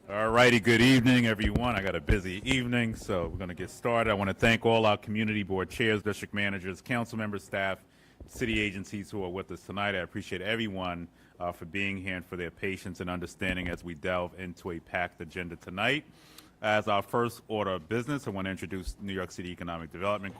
All righty, good evening, everyone. I got a busy evening, so we're going to get started. I want to thank all our community board chairs, district managers, council members, staff, city agencies who are with us tonight. I appreciate everyone for being here and for their patience and understanding as we delve into a packed agenda tonight. As our first order of business, I want to introduce New York City Economic Development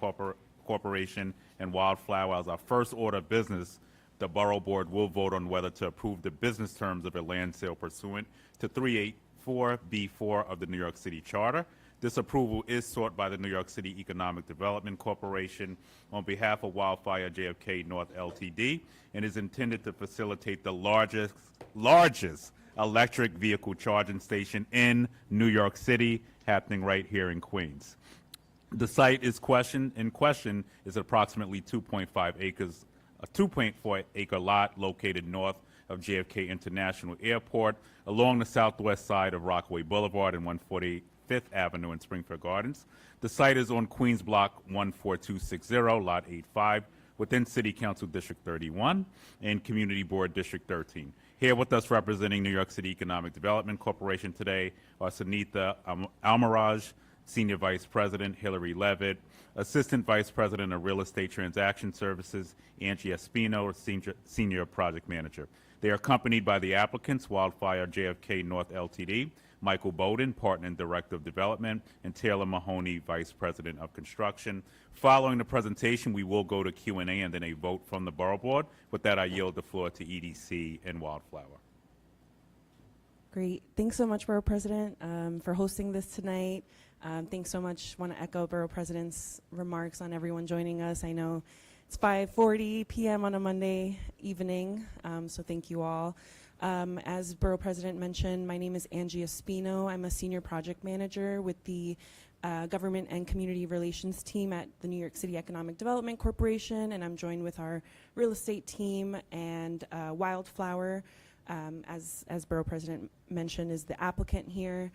Corporation and Wildflower. As our first order of business, the Borough Board will vote on whether to approve the business terms of a land sale pursuant to 384B4 of the New York City Charter. This approval is sought by the New York City Economic Development Corporation on behalf of Wildflower JFK North Ltd. and is intended to facilitate the largest electric vehicle charging station in New York City, happening right here in Queens. The site in question is approximately 2.5 acres, a 2.4 acre lot located north of JFK International Airport along the southwest side of Rockaway Boulevard and 145th Avenue in Springfield Gardens. The site is on Queens Block 14260, Lot 85, within City Council District 31 and Community Board District 13. Here with us representing New York City Economic Development Corporation today are Sunitha Almiraj, Senior Vice President, Hillary Levitt, Assistant Vice President of Real Estate Transaction Services, Angie Espino, Senior Project Manager. They are accompanied by the applicants, Wildflower JFK North Ltd., Michael Bowden, Partner and Director of Development, and Taylor Mahoney, Vice President of Construction. Following the presentation, we will go to Q&A and then a vote from the Borough Board. With that, I yield the floor to EDC and Wildflower. Great. Thanks so much, Borough President, for hosting this tonight. Thanks so much. Want to echo Borough President's remarks on everyone joining us. I know it's 5:40 p.m. on a Monday evening, so thank you all. As Borough President mentioned, my name is Angie Espino. I'm a Senior Project Manager with the Government and Community Relations team at the New York City Economic Development Corporation, and I'm joined with our real estate team and Wildflower, as Borough President mentioned, is the applicant here.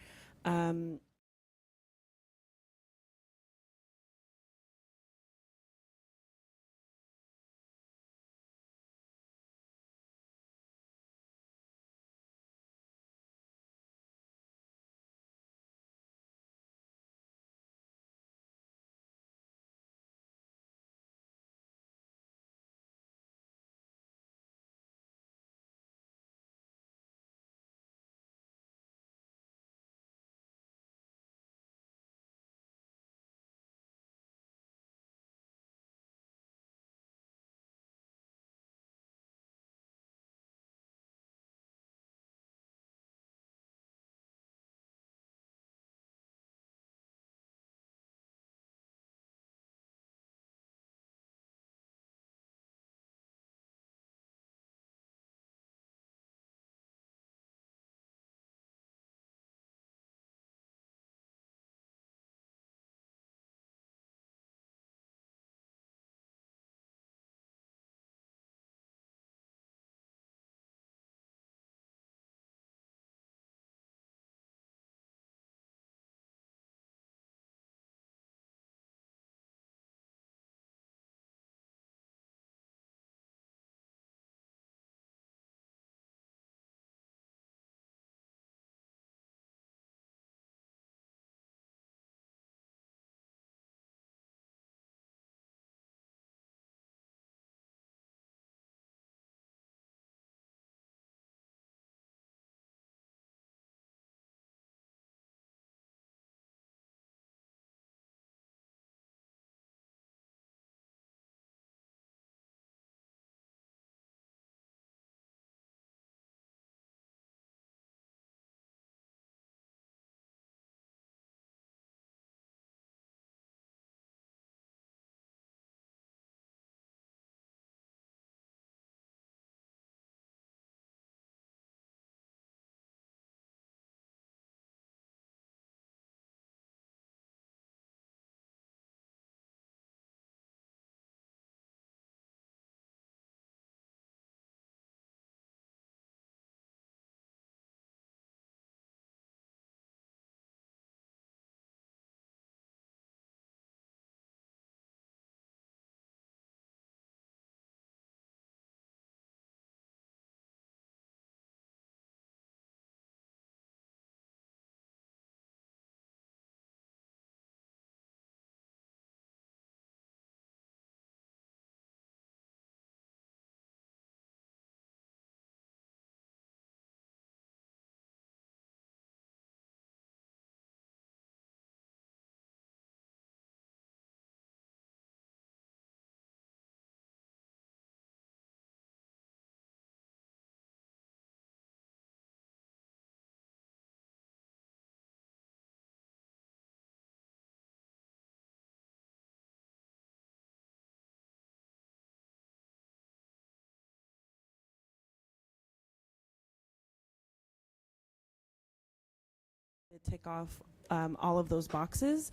tick off all of those boxes.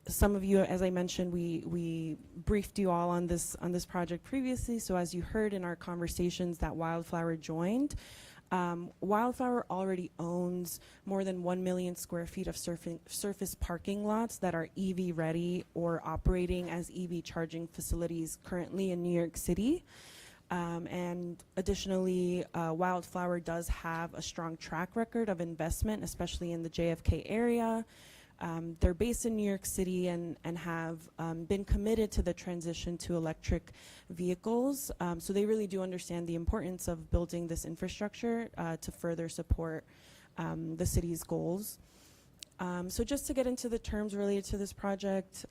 Some of you, as I mentioned, we briefed you all on this project previously. So as you heard in our conversations that Wildflower joined, Wildflower already owns more than 1 million square feet of surface parking lots that are EV ready or operating as EV charging facilities currently in New York City. And additionally, Wildflower does have a strong track record of investment, especially in the JFK area. They're based in New York City and have been committed to the transition to electric vehicles. So they really do understand the importance of building this infrastructure to further support the city's goals. So just to get into the terms related to this project,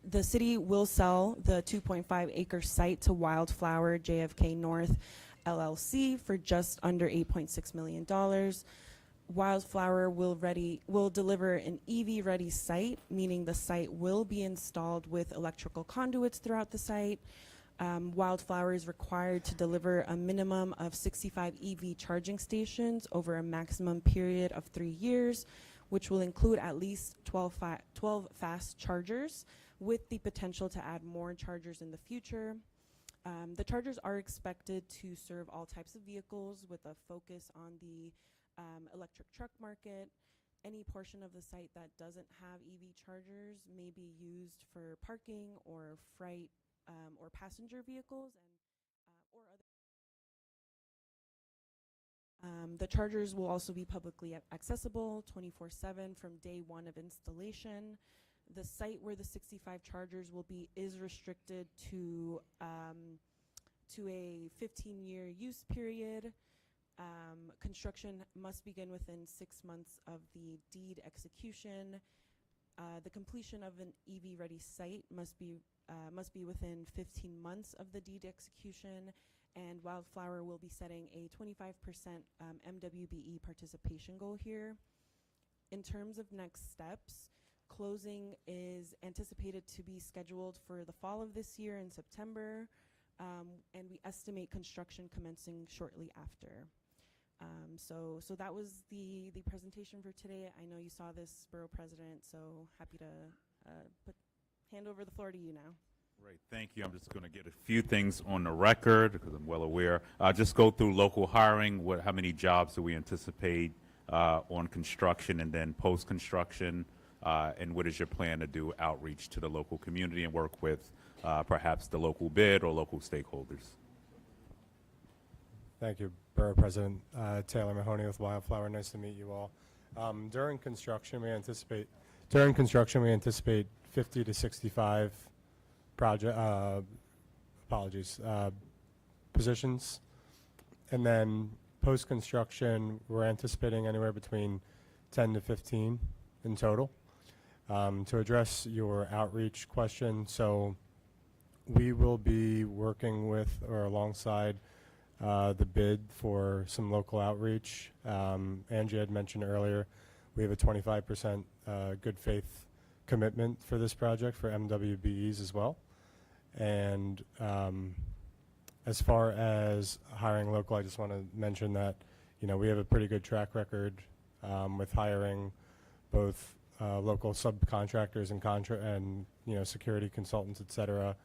the city will sell the 2.5 acre site to Wildflower JFK North LLC for just under $8.6 million. Wildflower will deliver an EV ready site, meaning the site will be installed with electrical conduits throughout the site. Wildflower is required to deliver a minimum of 65 EV charging stations over a maximum period of 3 years, which will include at least 12 fast chargers, with the potential to add more chargers in the future. The chargers are expected to serve all types of vehicles with a focus on the electric truck market. Any portion of the site that doesn't have EV chargers may be used for parking or freight or passenger vehicles or other. The chargers will also be publicly accessible 24/7 from day one of installation. The site where the 65 chargers will be is restricted to a 15-year use period. Construction must begin within 6 months of the deed execution. The completion of an EV-ready site must be within 15 months of the deed execution, and Wildflower will be setting a 25% MWBE participation goal here. In terms of next steps, closing is anticipated to be scheduled for the fall of this year in September, and we estimate construction commencing shortly after. So that was the presentation for today. I know you saw this, Borough President, so happy to hand over the floor to you now. Great, thank you. I'm just going to get a few things on the record because I'm well aware. Just go through local hiring. How many jobs do we anticipate on construction and then post-construction? And what is your plan to do outreach to the local community and work with perhaps the local bid or local stakeholders? Thank you, Borough President. Taylor Mahoney with Wildflower. Nice to meet you all. During construction, we anticipate 50 to 65 positions, and then post-construction, we're anticipating anywhere between 10 to 15 in total. To address your outreach question, so we will be working with or alongside the bid for some local outreach. Angie had mentioned earlier, we have a 25% good faith commitment for this project for MWBEs as well. And as far as hiring local, I just want to mention that, we have a pretty good track record with hiring both local subcontractors and security consultants, et cetera,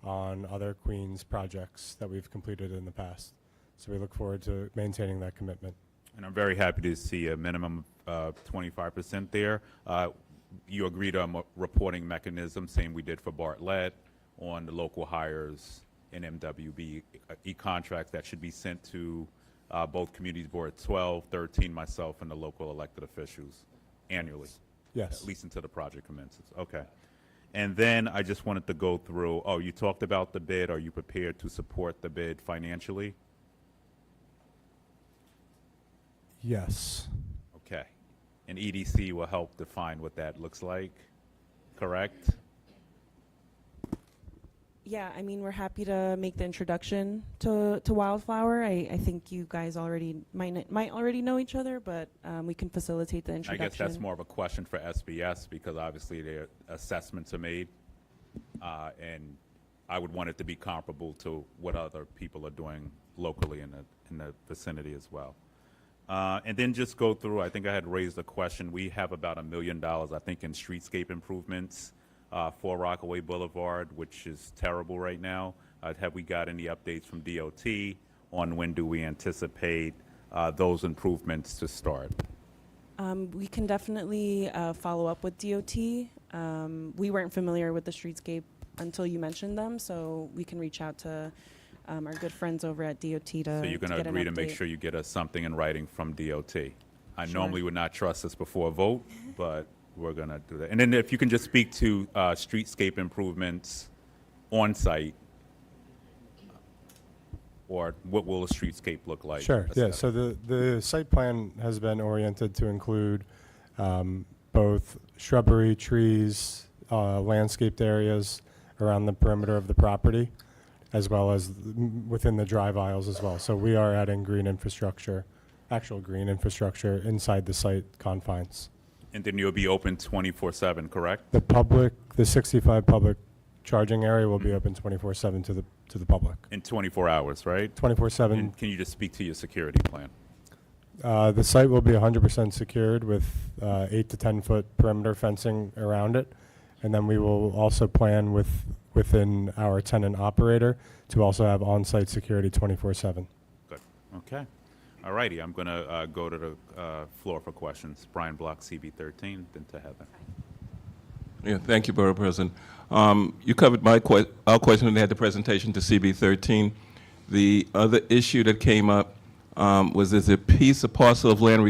on other Queens projects that we've completed in the past. So we look forward to maintaining that commitment. And I'm very happy to see a minimum of 25% there. You agreed on a reporting mechanism, same we did for Bartlett, on the local hires and MWB contracts that should be sent to both communities board 12, 13, myself, and the local elected officials annually. Yes. At least until the project commences. Okay. And then I just wanted to go through, you talked about the bid. Are you prepared to support the bid financially? Yes. Okay. And EDC will help define what that looks like, correct? Yeah, I mean, we're happy to make the introduction to Wildflower. I think you guys might already know each other, but we can facilitate the introduction. I guess that's more of a question for SBS because obviously their assessments are made, and I would want it to be comparable to what other people are doing locally in the vicinity as well. And then just go through, I think I had raised a question. We have about $1 million, I think, in streetscape improvements for Rockaway Boulevard, which is terrible right now. Have we got any updates from DOT on when do we anticipate those improvements to start? We can definitely follow up with DOT. We weren't familiar with the streetscape until you mentioned them, so we can reach out to our good friends over at DOT to So you're going to get an agree to make update. sure you get us something in writing from DOT? I Sure. normally would not trust this before a vote, but we're going to do that. And then if you can just speak to streetscape improvements on site, or what will a streetscape look like? Sure, yeah, so the site plan has been oriented to include both shrubbery, trees, landscaped areas around the perimeter of the property, as well as within the drive aisles as well. So we are adding green infrastructure, actual green infrastructure inside the site confines. And then you'll be open 24/7, correct? The 65 public charging area will be open 24/7 to the public. In 24 hours, right? 24/7. And can you just speak to your security plan? The site will be 100% secured with 8 to 10 foot perimeter fencing around it. And then we will also plan within our tenant operator to also have on-site security 24/7. Good. Okay. All righty. I'm going to go to the floor for questions. Brian Block, CB13, then to Heather. Yeah, thank you, Borough President. You covered our question when they had the presentation to CB13. The other issue that came up was there's a piece, a parcel of land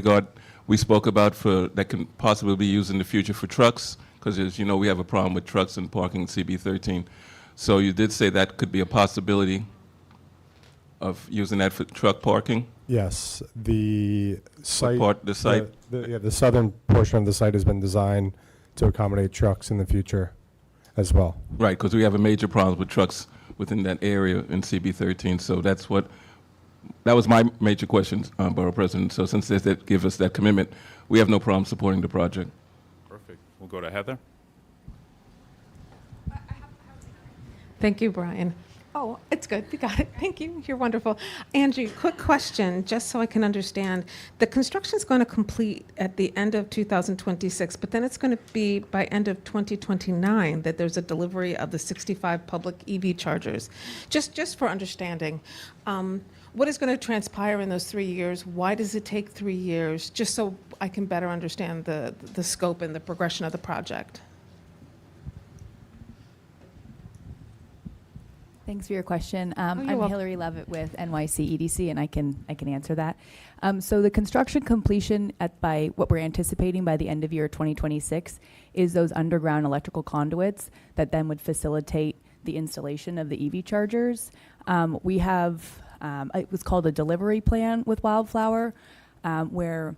we spoke about that can possibly be used in the future for trucks, because as you know, we have a problem with trucks and parking in CB13. So you did say that could be a possibility of using that for truck parking? Yes, the site. The site? The southern portion of the site has been designed to accommodate trucks in the future as well. Right, because we have a major problem with trucks within that area in CB13. So that was my major question, Borough President. So since they give us that commitment, we have no problem supporting the project. Perfect. We'll go to Heather. Thank you, Brian. Oh, it's good. We got it. Thank you. You're wonderful. Angie, quick question, just so I can understand. The construction's going to complete at the end of 2026, but then it's going to be by end of 2029 that there's a delivery of the 65 public EV chargers. Just for understanding, what is going to transpire in those 3 years? Why does it take 3 years? Just so I can better understand the scope and the progression of the project. Thanks for your question. you're I'm welcome. Hillary Levitt with NYC EDC, and I can answer that. So the construction completion by what we're anticipating by the end of year 2026 is those underground electrical conduits that then would facilitate the installation of the EV chargers. We have it was called a delivery plan with Wildflower, where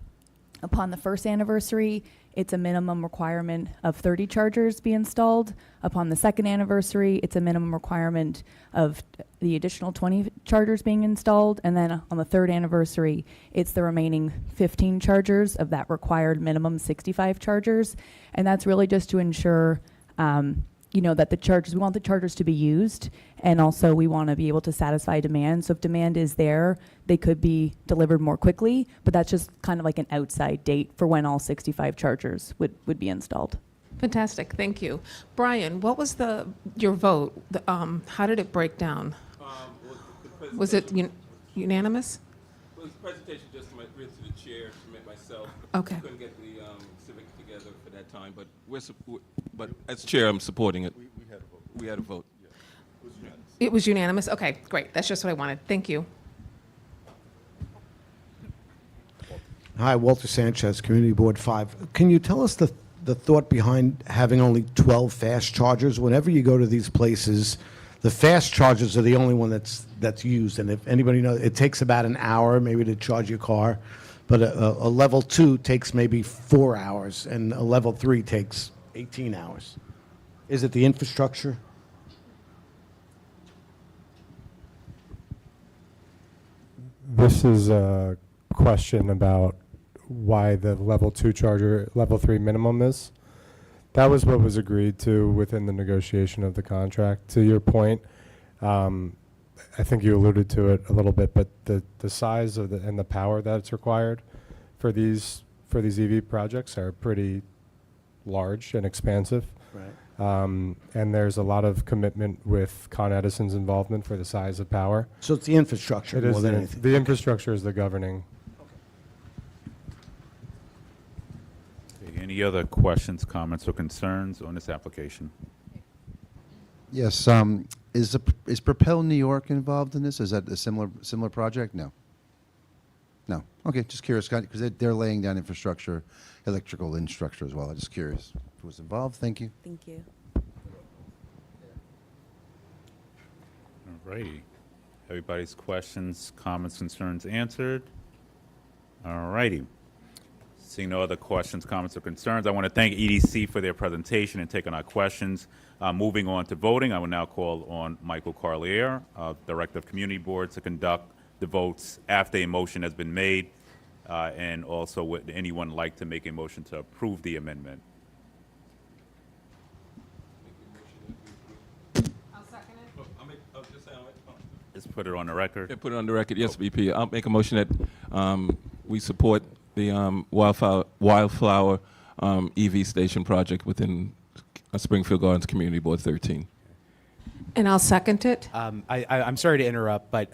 upon the first anniversary, it's a minimum requirement of 30 chargers be installed. Upon the second anniversary, it's a minimum requirement of the additional 20 chargers being installed. And then on the third anniversary, it's the remaining 15 chargers of that required minimum 65 chargers. And that's really just to ensure, that we want the chargers to be used, and also we want to be able to satisfy demand. So if demand is there, they could be delivered more quickly, but that's just kind of like an outside date for when all 65 chargers would be installed. Fantastic. Thank you. Brian, what was your vote? How did it break down? Was it unanimous? Well, the presentation just went to the chair, myself. Okay. Couldn't get the civic together for that time, but as chair, I'm supporting it. We had a vote. It was unanimous? Okay, great. That's just what I wanted. Thank you. Hi, Walter Sanchez, Community Board 5. Can you tell us the thought behind having only 12 fast chargers? Whenever you go to these places, the fast chargers are the only one that's used. And if anybody knows, it takes about an hour maybe to charge your car. But a level 2 takes maybe 4 hours, and a level 3 takes 18 hours. Is it the infrastructure? This is a question about why the level 2 charger, level 3 minimum is. That was what was agreed to within the negotiation of the contract. To your point, I think you alluded to it a little bit, but the size of and the power that's required for these EV projects are pretty large and expansive. Right. And there's a lot of commitment with Con Edison's involvement for the size of power. So it's the infrastructure It more is than the, anything. the infrastructure is the governing. Okay, any other questions, comments, or concerns on this application? Yes, is Propel New York involved in this? Is that a similar project? No. No. Okay, just curious, because they're laying down infrastructure, electrical infrastructure as well. I'm just curious if it was involved. Thank you. Thank you. All righty. Everybody's questions, comments, concerns answered? All righty. Seeing no other questions, comments, or concerns, I want to thank EDC for their presentation and taking our questions. Moving on to voting, I will now call on Michael Carlier, Director of Community Board, to conduct the votes after a motion has been made. And also, would anyone like to make a motion to approve the amendment? I'll second it. Just put it on the record. Yeah, put it on the record. Yes, VP. I'll make a motion that we support the Wildflower EV station project within Springfield Gardens Community Board 13. And I'll second it. I'm sorry to interrupt, but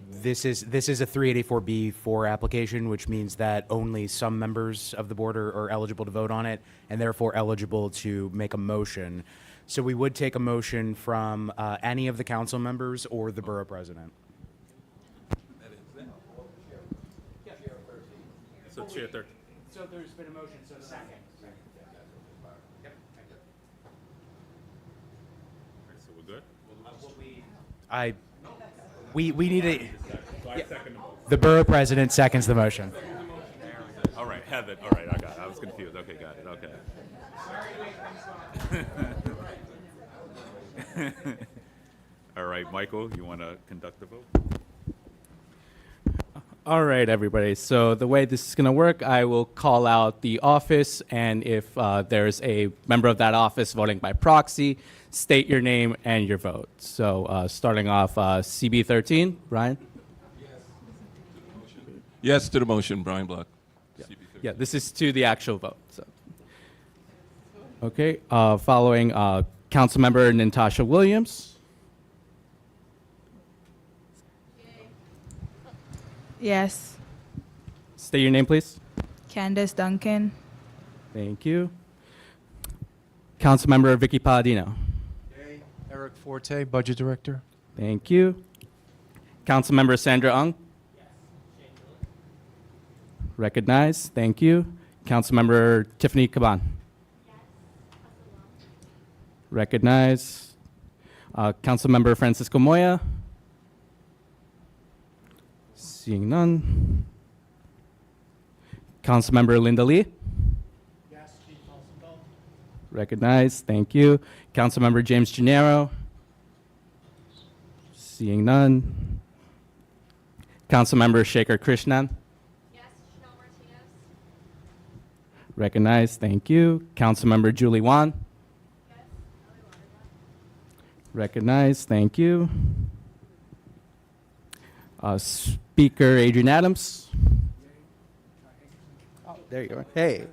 this is a 384B4 application, which means that only some members of the board are eligible to vote on it, and therefore eligible to make a motion. So we would take a motion from any of the council members or the borough president. So Chair 13. So there's been a motion, so second. So we're good? We need a, So I second the motion. the borough president seconds the motion. All right, have it. All right, I got it. I was confused. Okay, got it. Okay. All right, Michael, you want to conduct the vote? All right, everybody. So the way this is going to work, I will call out the office, and if there's a member of that office voting by proxy, state your name and your vote. So starting off, CB13, Brian? Yes to the motion, Brian Block. Yeah, this is to the actual vote. So. Okay, following Councilmember Natasha Williams. Yes. State your name, please. Candace Duncan. Thank you. Councilmember Vicky Palladino. Eric Forte, Budget Director. Thank you. Councilmember Sandra Ung. Recognized. Thank you. Councilmember Tiffany Caban. Recognized. Councilmember Francisco Moya. Seeing none. Councilmember Linda Lee. Yes, Chief Olsenfeld. Recognized. Thank you. Councilmember James Gennaro. Seeing none. Councilmember Shaker Krishnan. Yes, Chanel Martinez. Recognized. Thank you. Councilmember Julie Wan. Yes, Ellie Lauderback. Recognized. Thank you. Speaker Adrian Adams. Oh, there you go. Hey.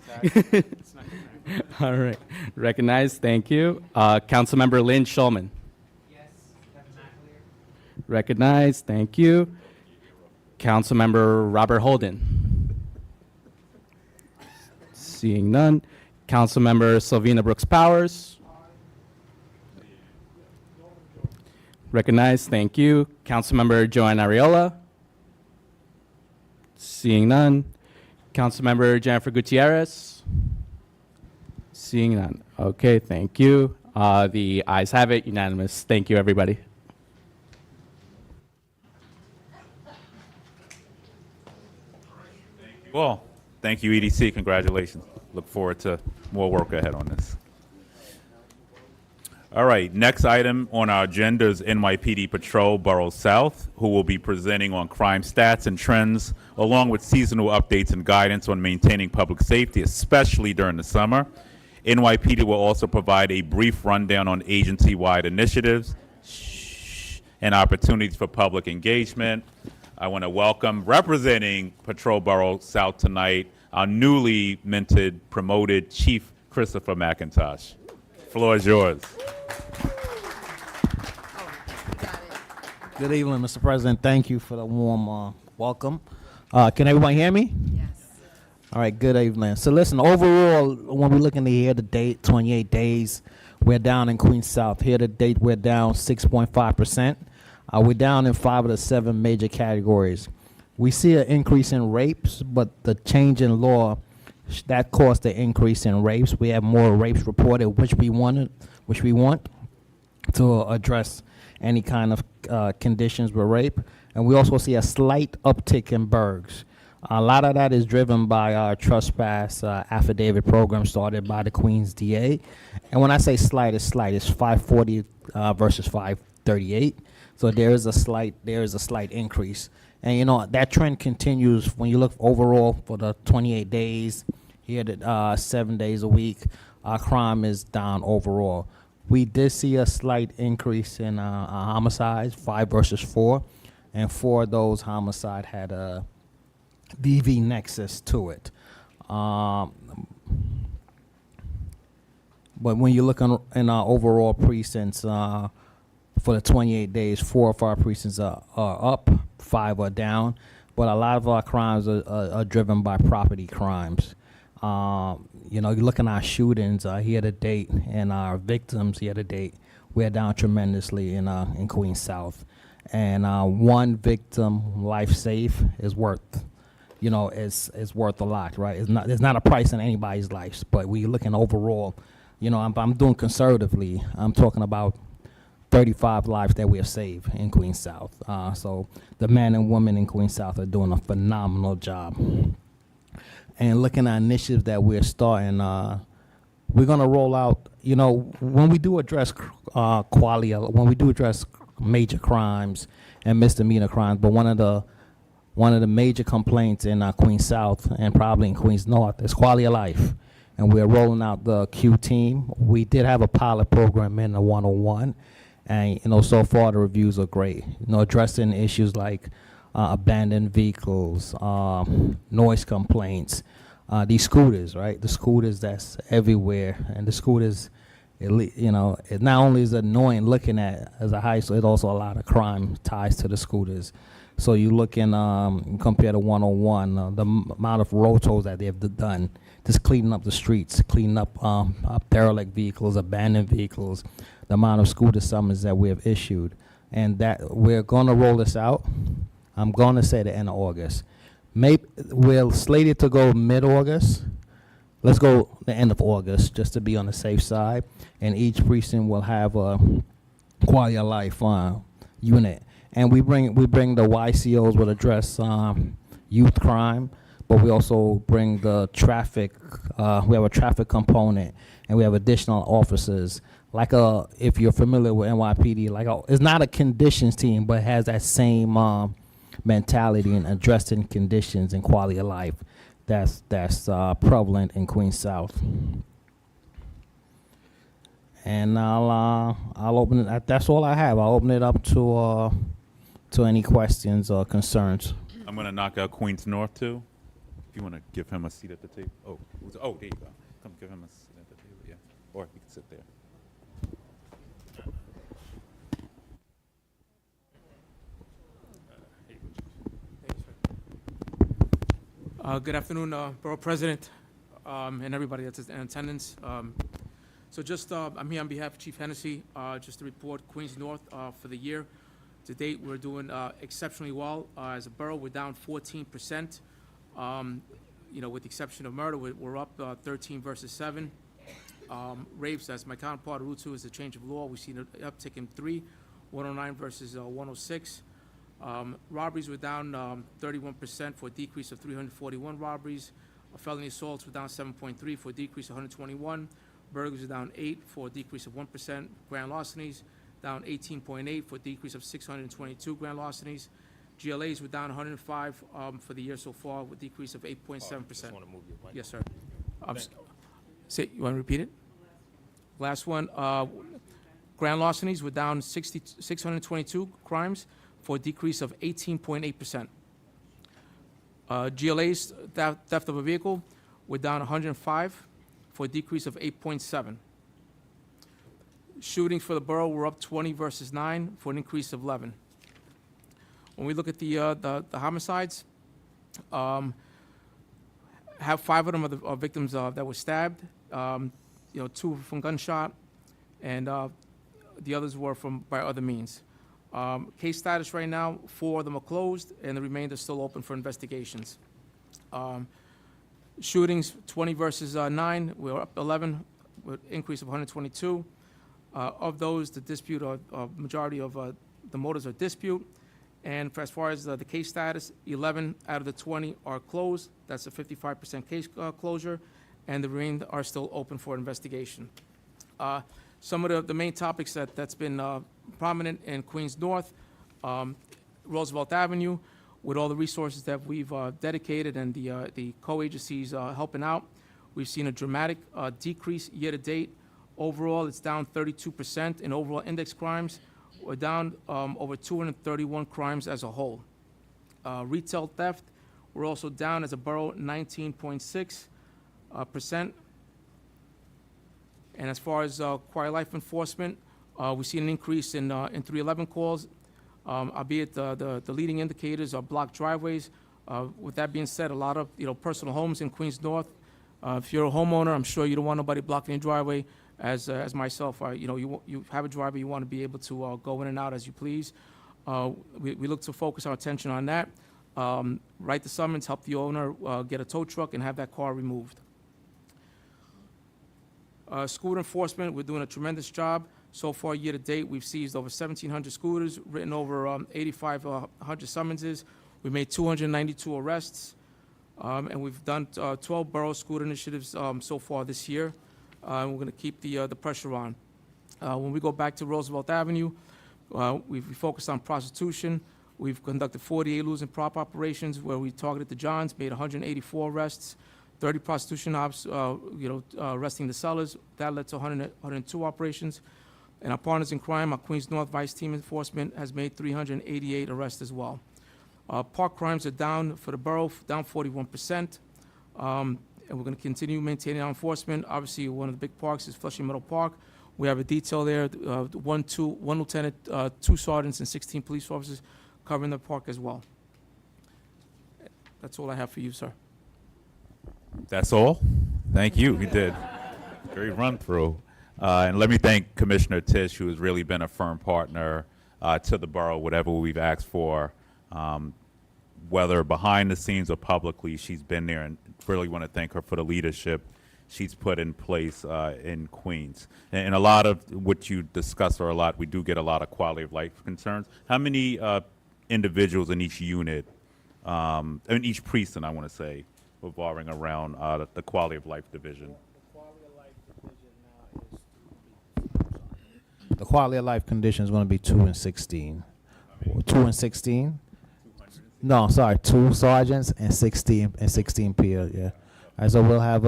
All right. Recognized. Thank you. Councilmember Lynn Shulman. Yes, Kevin McAleer. Recognized. Thank you. Councilmember Robert Holden. Seeing none. Councilmember Sylvina Brooks Powers. Recognized. Thank you. Councilmember Joanne Ariola. Seeing none. Councilmember Jennifer Gutierrez. Seeing none. Okay, thank you. The ayes have it, unanimous. Thank you, everybody. Well, thank you, EDC. Congratulations. Look forward to more work ahead on this. All right, next item on our agenda is NYPD Patrol Borough South, who will be presenting on crime stats and trends, along with seasonal updates and guidance on maintaining public safety, especially during the summer. NYPD will also provide a brief rundown on agency-wide initiatives and opportunities for public engagement. I want to welcome, representing Patrol Borough South tonight, our newly minted, promoted Chief Christopher McIntosh. Floor is yours. Good evening, Mr. President. Thank you for the warm welcome. Can everyone hear me? Yes. All right, good evening. So listen, overall, when we're looking at year to date, 28 days, we're down in Queens South. Year to date, we're down 6.5%. We're down in 5 of the 7 major categories. We see an increase in rapes, but the change in law, that caused the increase in rapes. We have more rapes reported, which we want to address any kind of conditions with rape. And we also see a slight uptick in burgs. A lot of that is driven by our trespass affidavit program started by the Queens DA. And when I say slight, it's slight. It's 540 versus 538. So there is a slight increase. And you know, that trend continues when you look overall for the 28 days, here to 7 days a week, our crime is down overall. We did see a slight increase in homicides, 5 versus 4, and 4 of those homicide had a DV nexus to it. But when you look in our overall precincts, for the 28 days, 4 of our precincts are up, 5 are down, but a lot of our crimes are driven by property crimes. You know, you look at our shootings here to date and our victims here to date, we're down tremendously in Queens South. And 1 victim life safe is worth, you know, is worth a lot, right? There's not a price in anybody's life, but we're looking overall, you know, I'm doing conservatively. I'm talking about 35 lives that we have saved in Queens South. So the men and women in Queens South are doing a phenomenal job. And looking at initiatives that we're starting, we're going to roll out, you know, when we do address when we do address major crimes and misdemeanor crimes, but one of the major complaints in Queens South and probably in Queens North is quality of life. And we're rolling out the Q team. We did have a pilot program in the 101, and you know, so far the reviews are great. You know, addressing issues like abandoned vehicles, noise complaints, these scooters, right? The scooters that's everywhere, and the scooters, you know, it not only is annoying looking at as a high school, it's also a lot of crime ties to the scooters. So you look in, compare to 101, the amount of rotos that they've done, just cleaning up the streets, cleaning up derelict vehicles, abandoned vehicles, the amount of scooter summons that we have issued. And that we're going to roll this out. I'm going to say the end of August. Maybe we're slated to go mid-August. Let's go the end of August, just to be on the safe side. And each precinct will have a quality of life unit. And we bring the YCOs will address youth crime, but we also bring the traffic. We have a traffic component, and we have additional officers. Like if you're familiar with NYPD, it's not a conditions team, but it has that same mentality in addressing conditions and quality of life that's prevalent in Queens South. And I'll open it. That's all I have. I'll open it up to any questions or concerns. I'm going to knock out Queens North too. If you want to give him a seat at the table. Oh, there you go. Come give him a seat at the table. Yeah, or he can sit there. Good afternoon, Borough President, and everybody that's in attendance. So just, I'm here on behalf of Chief Hennessy, just to report Queens North for the year. To date, we're doing exceptionally well. As a borough, we're down 14%. You know, with the exception of murder, we're up 13 versus 7. Rapes, as my counterpart alluded to, is a change of law. We've seen an uptick in 3, 109 versus 106. Robberies were down 31% for a decrease of 341 robberies. Felony assaults were down 7.3 for a decrease of 121. Burglaries were down 8 for a decrease of 1%. Grand larcenies down 18.8 for a decrease of 622 grand larcenies. GLAs were down 105 for the year so far, with a decrease of 8.7%. Yes, sir. You want to repeat it? Last one. Grand larcenies were down 622 crimes for a decrease of 18.8%. GLAs, theft of a vehicle, were down 105 for a decrease of 8.7. Shootings for the borough were up 20 versus 9 for an increase of 11. When we look at the homicides, have 5 of them are victims that were stabbed, 2 from gunshot, and the others were by other means. Case status right now, 4 of them are closed, and the remainder still open for investigations. Shootings, 20 versus 9, we're up 11, with increase of 122. Of those, the dispute, majority of the motives are dispute. And as far as the case status, 11 out of the 20 are closed. That's a 55% case closure, and the remainder are still open for investigation. Some of the main topics that's been prominent in Queens North, Roosevelt Avenue, with all the resources that we've dedicated and the co-agencies helping out, we've seen a dramatic decrease year to date. Overall, it's down 32% in overall index crimes. We're down over 231 crimes as a whole. Retail theft, we're also down as a borough 19.6%. And as far as quiet life enforcement, we've seen an increase in 311 calls, albeit the leading indicators are blocked driveways. With that being said, a lot of personal homes in Queens North. If you're a homeowner, I'm sure you don't want nobody blocking your driveway. As myself, you have a driveway, you want to be able to go in and out as you please. We look to focus our attention on that. Write the summons, help the owner get a tow truck and have that car removed. Scooter enforcement, we're doing a tremendous job. So far, year to date, we've seized over 1,700 scooters, written over 8,500 summonses. We made 292 arrests, and we've done 12 borough scooter initiatives so far this year. We're going to keep the pressure on. When we go back to Roosevelt Avenue, we've focused on prostitution. We've conducted 48 losing prop operations where we targeted the Johns, made 184 arrests, 30 prostitution ops, arresting the sellers. That led to 102 operations. And our partners in crime, our Queens North Vice Team Enforcement, has made 388 arrests as well. Park crimes are down for the borough, down 41%. And we're going to continue maintaining our enforcement. Obviously, one of the big parks is Flushing Meadow Park. We have a detail there, one lieutenant, 2 sergeants, and 16 police officers covering the park as well. That's all I have for you, sir. That's all? Thank you. We did. Great run through. And let me thank Commissioner Tisch, who has really been a firm partner to the borough, whatever we've asked for, whether behind the scenes or publicly, she's been there, and really want to thank her for the leadership she's put in place in Queens. And a lot of what you discuss we do get a lot of quality of life concerns. How many individuals in each unit, in each precinct, I want to say, revolving around the quality of life division? The quality of life condition is going to be 2 and 16. 2 and 16? No, sorry, 2 sergeants and 16 PL. Yeah. All right, so we'll have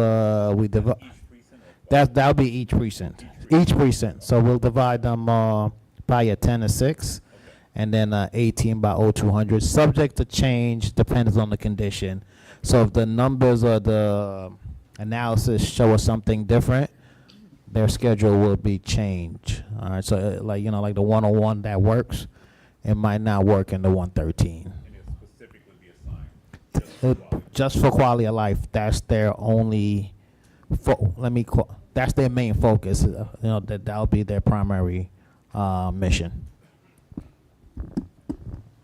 that'll be each precinct. Each precinct. So we'll divide them by a 10 to 6, and then 18 by 0200. Subject to change depends on the condition. So if the numbers or the analysis show us something different, their schedule will be changed. All right, so like the 101 that works, it might not work in the 113. Just for quality of life, that's their only. That's their main focus. That'll be their primary mission.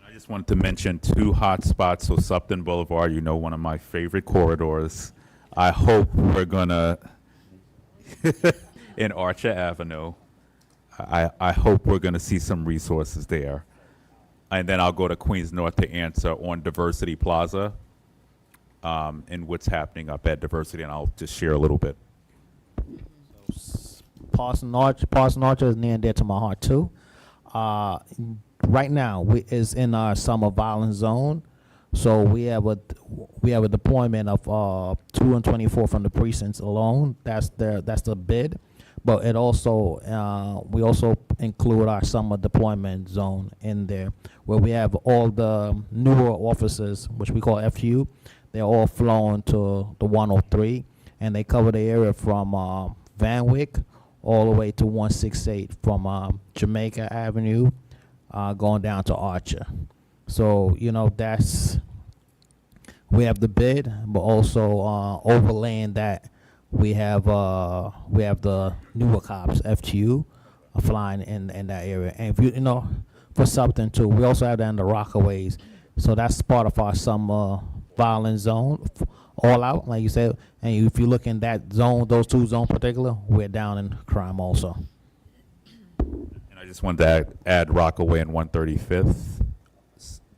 I just wanted to mention 2 hot spots. So Supton Boulevard, one of my favorite corridors. I hope we're gonna in Archer Avenue. I hope we're gonna see some resources there. And then I'll go to Queens North to answer on Diversity Plaza and what's happening up at Diversity, and I'll just share a little bit. Parson Archer is near and dear to my heart too. Right now, is in our summer violence zone, so we have a deployment of 2 and 24 from the precincts alone. That's the bid, but it also we also include our summer deployment zone in there, where we have all the newer officers, which we call FU. They're all flown to the 103, and they cover the area from Van Wyck all the way to 168 from Jamaica Avenue going down to Archer. So, you know, we have the bid, but also overlaying that, we have the newer cops, FTU, flying in that area. And if you know, for something too, we also have that in the Rockaways. So that's part of our summer violence zone, all out, like you said. And if you look in that zone, those two zones in particular, we're down in crime also. And I just wanted to add Rockaway and 135th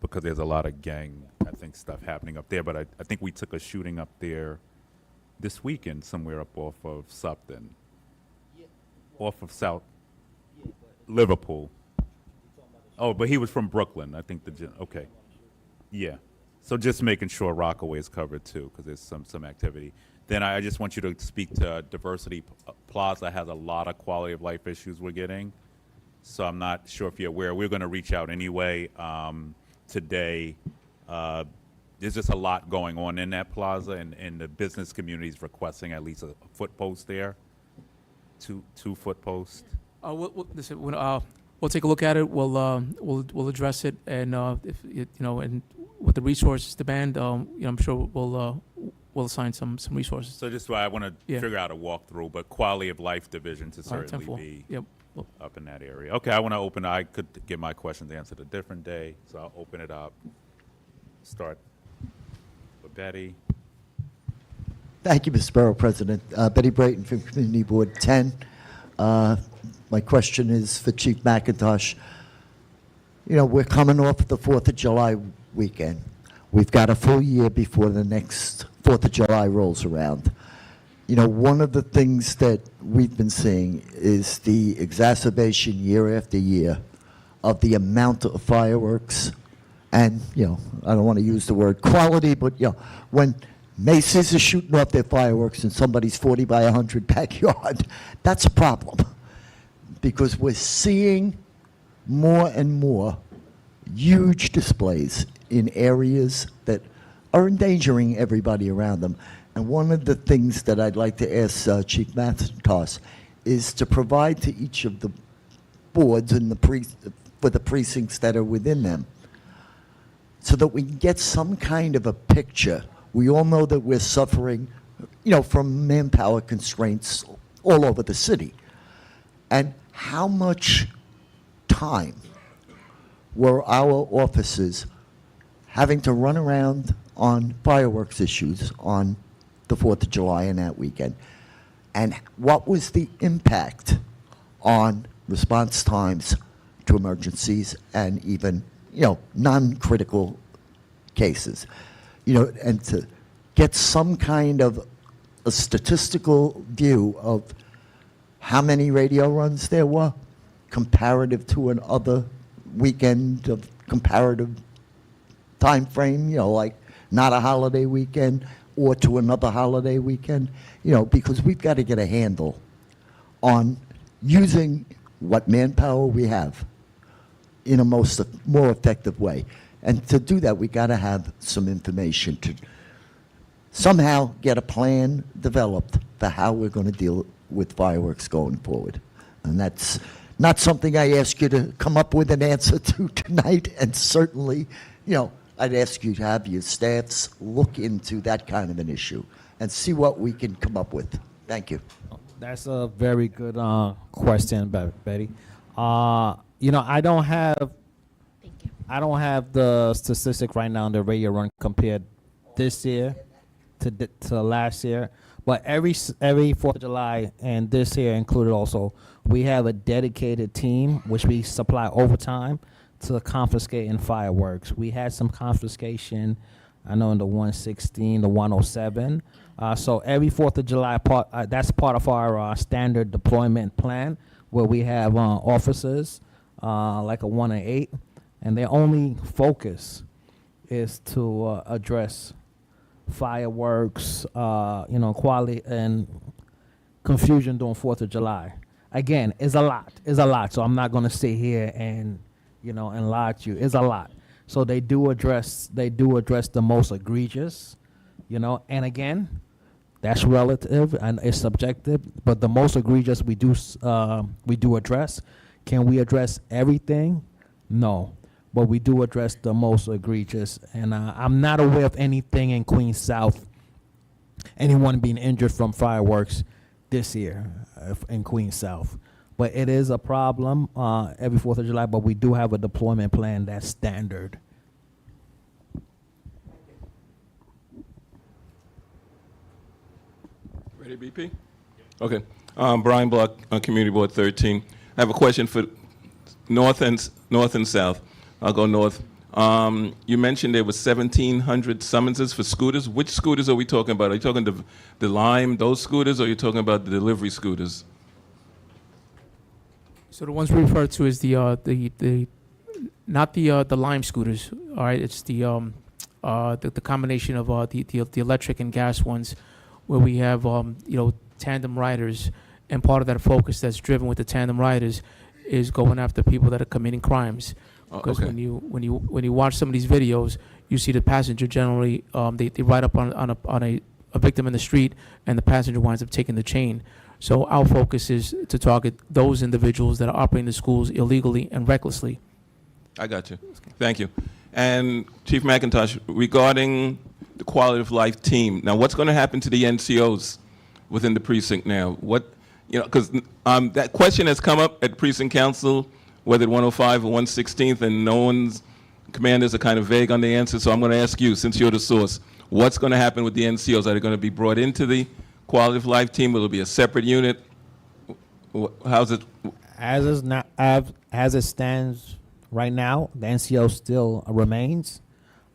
because there's a lot of gang, I think, stuff happening up there. But I think we took a shooting up there this weekend somewhere up off of something. Off of South Liverpool. Oh, but he was from Brooklyn. I think okay. Yeah. So just making sure Rockaway is covered too, because there's some activity. Then I just want you to speak to Diversity Plaza. Has a lot of quality of life issues we're getting. So I'm not sure if you're aware. We're going to reach out anyway today. There's just a lot going on in that plaza, and the business community is requesting at least a foot post there, two foot posts. Listen, we'll take a look at it. We'll address it, and if you know, and with the resources demand, you know, I'm sure we'll assign some resources. So just why I want to figure out a walkthrough, but quality of life division to certainly be up in that area. Okay, I want to open. I could get my questions answered a different day, so I'll open it up. Start with Betty. Thank you, Mr. Borough President. Betty Brayton from Community Board 10. My question is for Chief McIntosh. You know, we're coming off the 4th of July weekend. We've got a full year before the next 4th of July rolls around. You know, one of the things that we've been seeing is the exacerbation year after year of the amount of fireworks. And, you know, I don't want to use the word quality, but, you know, when Macy's is shooting off their fireworks in somebody's 40 by 100 backyard, that's a problem. Because we're seeing more and more huge displays in areas that are endangering everybody around them. And one of the things that I'd like to ask Chief McIntosh is to provide to each of the boards and for the precincts that are within them, so that we can get some kind of a picture. We all know that we're suffering, you know, from manpower constraints all over the city. And how much time were our officers having to run around on fireworks issues on the 4th of July and that weekend? And what was the impact on response times to emergencies and even, you know, non-critical cases? You know, and to get some kind of a statistical view of how many radio runs there were comparative to another weekend of comparative time frame, you know, like not a holiday weekend or to another holiday weekend, you know, because we've got to get a handle on using what manpower we have in a more effective way. And to do that, we got to have some information to somehow get a plan developed for how we're going to deal with fireworks going forward. And that's not something I ask you to come up with an answer to tonight. And certainly, you know, I'd ask you to have your staffs look into that kind of an issue and see what we can come up with. Thank you. That's a very good question, Betty. You know, I don't have the statistic right now on the radio run compared this year to last year. But every 4th of July and this year included also, we have a dedicated team which we supply overtime to confiscating fireworks. We had some confiscation, I know, in the 116, the 107. So every 4th of July, that's part of our standard deployment plan, where we have officers like a 1 and 8, and their only focus is to address fireworks, you know, quality and confusion during 4th of July. Again, it's a lot. It's a lot. So I'm not going to sit here and, and lie to you. It's a lot. So they do address the most egregious, and again, that's relative and it's subjective, but the most egregious we do address. Can we address everything? No, but we do address the most egregious, and I'm not aware of anything in Queens South, anyone being injured from fireworks this year in Queens South. But it is a problem every 4th of July, but we do have a deployment plan that's standard. Ready, BP? Okay. Brian Block, Community Board 13. I have a question for North and South. I'll go North. You mentioned there were 1,700 summonses for scooters. Which scooters are we talking about? Are you talking the Lime, those scooters, or are you talking about the delivery scooters? So the ones we refer to is the not the Lime scooters. All right, it's the combination of the electric and gas ones, where we have tandem riders, and part of that focus that's driven with the tandem riders is going after people that are committing crimes. Because okay. when you watch some of these videos, you see the passenger generally they ride up on a victim in the street, and the passenger winds up taking the chain. So our focus is to target those individuals that are operating the schools illegally and recklessly. I got you. Thank you. And Chief McIntosh, regarding the quality of life team, now what's going to happen to the NCOs within the precinct now? Because that question has come up at precinct council, whether at 105 or 116th, and commanders are kind of vague on the answer. So I'm going to ask you, since you're the source, what's going to happen with the NCOs? Are they going to be brought into the quality of life team? Will it be a separate unit? How's it? As it stands right now, the NCO still remains.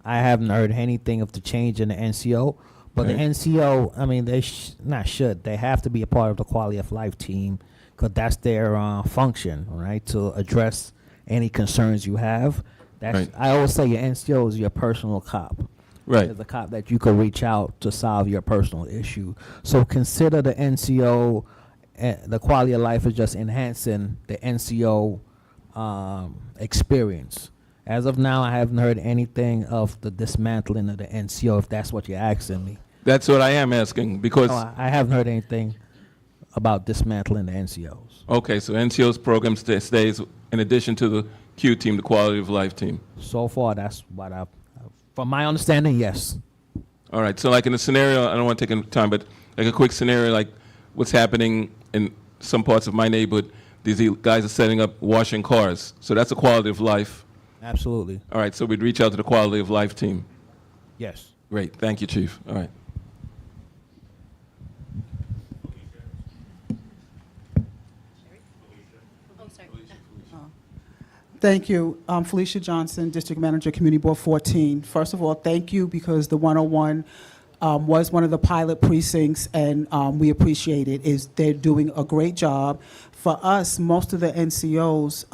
I haven't heard anything of the change in the NCO, but the NCO, I mean, they have to be a part of the quality of life team, because that's their function, right, to address any concerns you have. Right. I always say your NCO is your personal cop. Right. It's a cop that you could reach out to solve your personal issue. So consider the NCO, the quality of life is just enhancing the NCO experience. As of now, I haven't heard anything of the dismantling of the NCO, if that's what you're asking me. That's what I am asking, because... No, I haven't heard anything about dismantling the NCOs. Okay, so NCO's program stays in addition to the Q team, the quality of life team. So far, that's what from my understanding, yes. All right, so like in a scenario, I don't want to take any time, but like a quick scenario, like what's happening in some parts of my neighborhood, these guys are setting up washing cars. So that's a quality of life. Absolutely. All right, so we'd reach out to the quality of life team. Yes. Great, thank you, Chief. All right. Thank you. Felicia Johnson, District Manager, Community Board 14. First of all, thank you, because the 101 was one of the pilot precincts, and we appreciate it. They're doing a great job. For us, most of the NCOs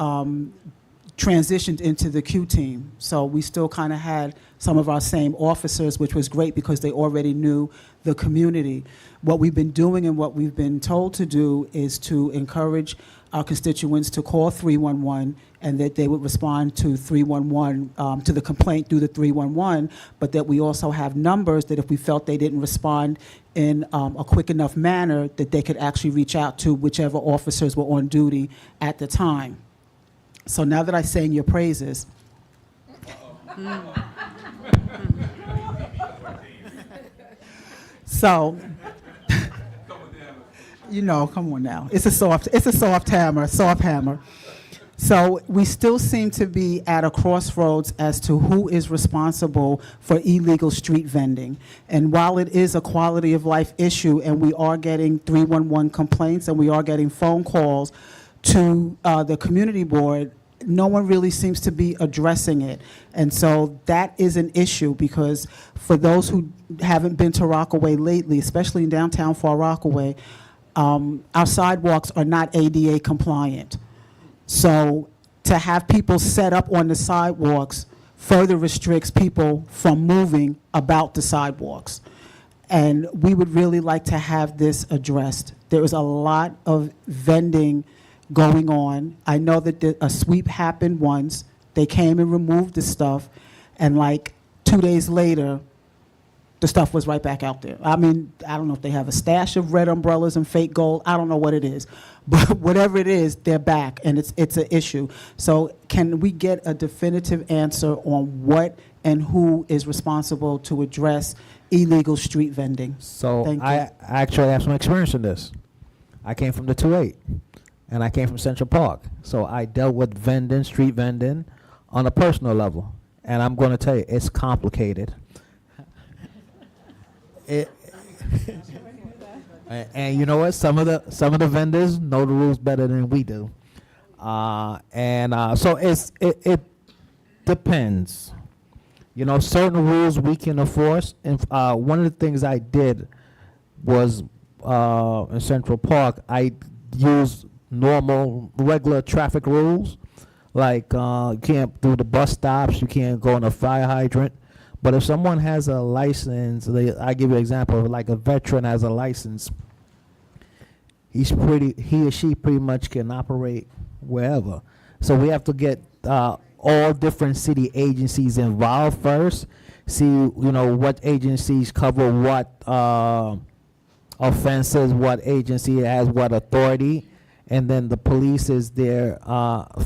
transitioned into the Q team, so we still kind of had some of our same officers, which was great because they already knew the community. What we've been doing and what we've been told to do is to encourage our constituents to call 311, and that they would respond to 311, to the complaint through the 311, but that we also have numbers that if we felt they didn't respond in a quick enough manner, that they could actually reach out to whichever officers were on duty at the time. So now that I sang your praises, so, come on now. It's a soft hammer. So we still seem to be at a crossroads as to who is responsible for illegal street vending. And while it is a quality of life issue, and we are getting 311 complaints and we are getting phone calls to the community board, no one really seems to be addressing it. And so that is an issue, because for those who haven't been to Rockaway lately, especially in downtown Far Rockaway, our sidewalks are not ADA compliant. So to have people set up on the sidewalks further restricts people from moving about the sidewalks. And we would really like to have this addressed. There is a lot of vending going on. I know that a sweep happened once. They came and removed the stuff, and like 2 days later, the stuff was right back out there. I mean, I don't know if they have a stash of red umbrellas and fake gold. I don't know what it is. But whatever it is, they're back, and it's an issue. So can we get a definitive answer on what and who is responsible to address illegal street vending? So Thank you. I actually have some experience in this. I came from the 2-8, and I came from Central Park. So I dealt with vending, street vending, on a personal level. And I'm going to tell you, it's complicated. And you know what? Some of the vendors know the rules better than we do. So it depends. You know, certain rules we can enforce. And one of the things I did was in Central Park, I used normal, regular traffic rules. Like you can't do the bus stops, you can't go on a fire hydrant. But if someone has a license, I give you an example, like a veteran has a license, he or she pretty much can operate wherever. So we have to get all different city agencies involved first, see what agencies cover what offenses, what agency has what authority, and then the police is there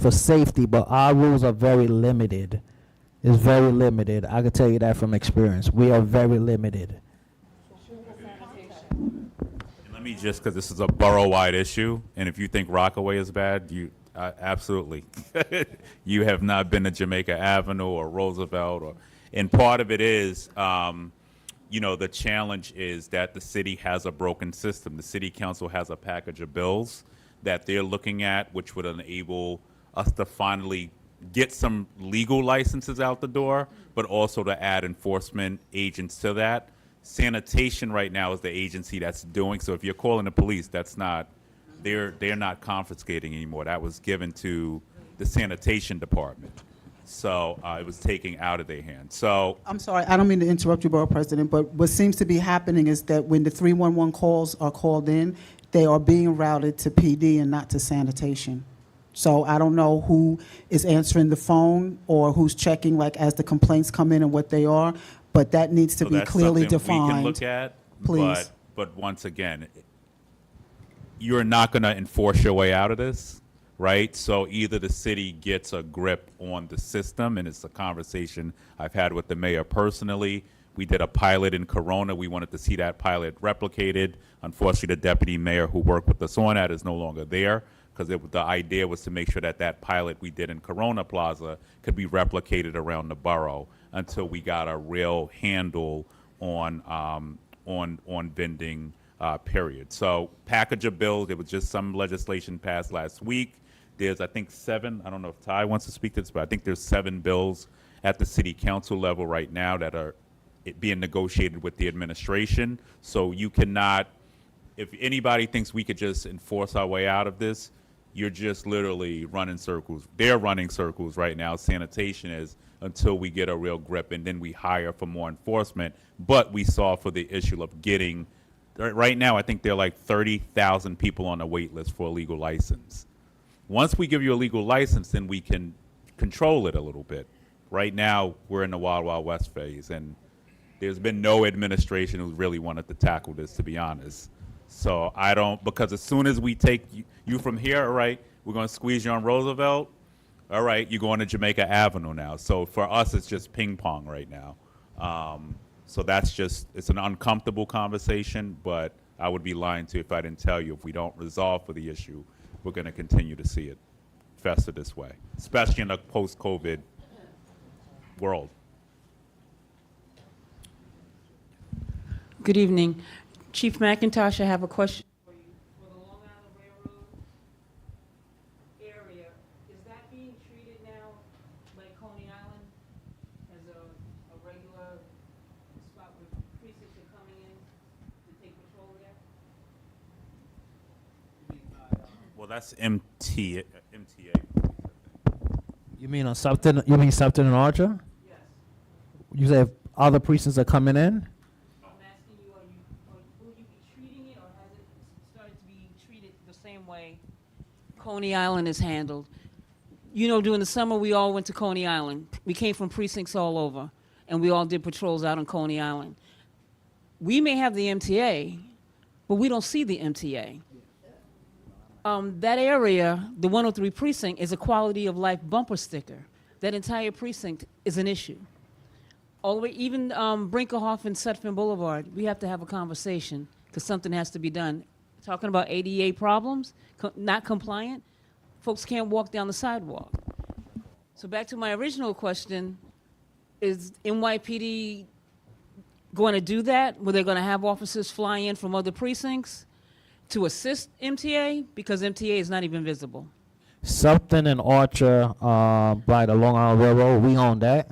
for safety. But our rules are very limited. It's very limited. I can tell you that from experience. We are very limited. And let me just, because this is a borough-wide issue, and if you think Rockaway is bad, you absolutely. You have not been to Jamaica Avenue or Roosevelt, and part of it is, the challenge is that the city has a broken system. The city council has a package of bills that they're looking at, which would enable us to finally get some legal licenses out the door, but also to add enforcement agents to that. Sanitation right now is the agency that's doing, so if you're calling the police, that's not, they're not confiscating anymore. That was given to the sanitation department. So it was taken out of their hands. So I'm sorry, I don't mean to interrupt you, Borough President, but what seems to be happening is that when the 311 calls are called in, they are being routed to PD and not to sanitation. So I don't know who is answering the phone or who's checking, like, as the complaints come in and what they are, but that needs to be that's clearly something defined. we can look at, Please. But once again, you're not going to enforce your way out of this, right? So either the city gets a grip on the system, and it's a conversation I've had with the mayor personally. We did a pilot in Corona. We wanted to see that pilot replicated. Unfortunately, the deputy mayor who worked with us on that is no longer there, because the idea was to make sure that pilot we did in Corona Plaza could be replicated around the borough until we got a real handle on vending, period. So package of bills, there was just some legislation passed last week. There's, I think, 7, I don't know if Ty wants to speak to this, but I think there's 7 bills at the city council level right now that are being negotiated with the administration. So you cannot, if anybody thinks we could just enforce our way out of this, you're just literally running circles. They're running circles right now, sanitation is, until we get a real grip, and then we hire for more enforcement. But we saw for the issue of getting, right now I think there are like 30,000 people on the wait list for a legal license. Once we give you a legal license, then we can control it a little bit. Right now, we're in the Wild Wild West phase, and there's been no administration who's really wanted to tackle this, to be honest. So I don't, because as soon as we take you from here, all right, we're going to squeeze you on Roosevelt, all right, you're going to Jamaica Avenue now. So for us, it's just ping pong right now. So that's just, it's an uncomfortable conversation, but I would be lying to you if I didn't tell you, if we don't resolve for the issue, we're going to continue to see it fester this way, especially in a post-COVID world. Good evening. Chief McIntosh, I have a question for you. For the Long Island Railroad area, is that being treated now like Coney Island as a regular spot where precincts are coming in to take patrol there? Well, that's MTA. You mean on Supton? You mean Supton and Archer? Yes. You say if other precincts are coming in? I'm asking you, are you Coney Island is handled. You know, during the summer, we all went to Coney Island. We came from precincts all over, and we all did patrols out on Coney Island. We may have the MTA, but we don't see the MTA. That area, the 103 precinct, is a quality of life bumper sticker. That entire precinct is an issue. All the way, even Brinkerhoff and Sutphin Boulevard, we have to have a conversation because something has to be done. Talking about ADA problems, not compliant, folks can't walk down the sidewalk. So back to my original question, is NYPD going to do that? Were they going to have officers fly in from other precincts to assist MTA? Because MTA is not even visible. Something in Archer by the Long Island Railroad, we own that.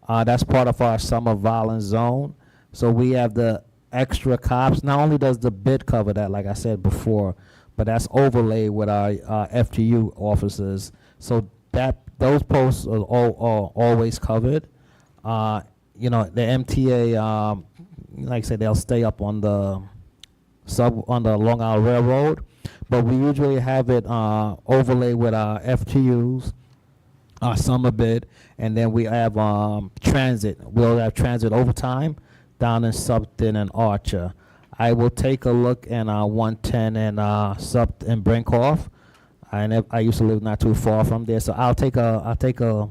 That's part of our summer violence zone. So we have the extra cops. Not only does the bid cover that, like I said before, but that's overlaid with our FTU officers. So that those posts are always covered. You know, the MTA, like I said, they'll stay up on the Long Island Railroad, but we usually have it overlaid with our FTUs, our summer bid, and then we have transit. We'll have transit overtime down in Supton and Archer. I will take a look in 110 and Supton and Brinkoff. I used to live not too far from there, so I'll take a.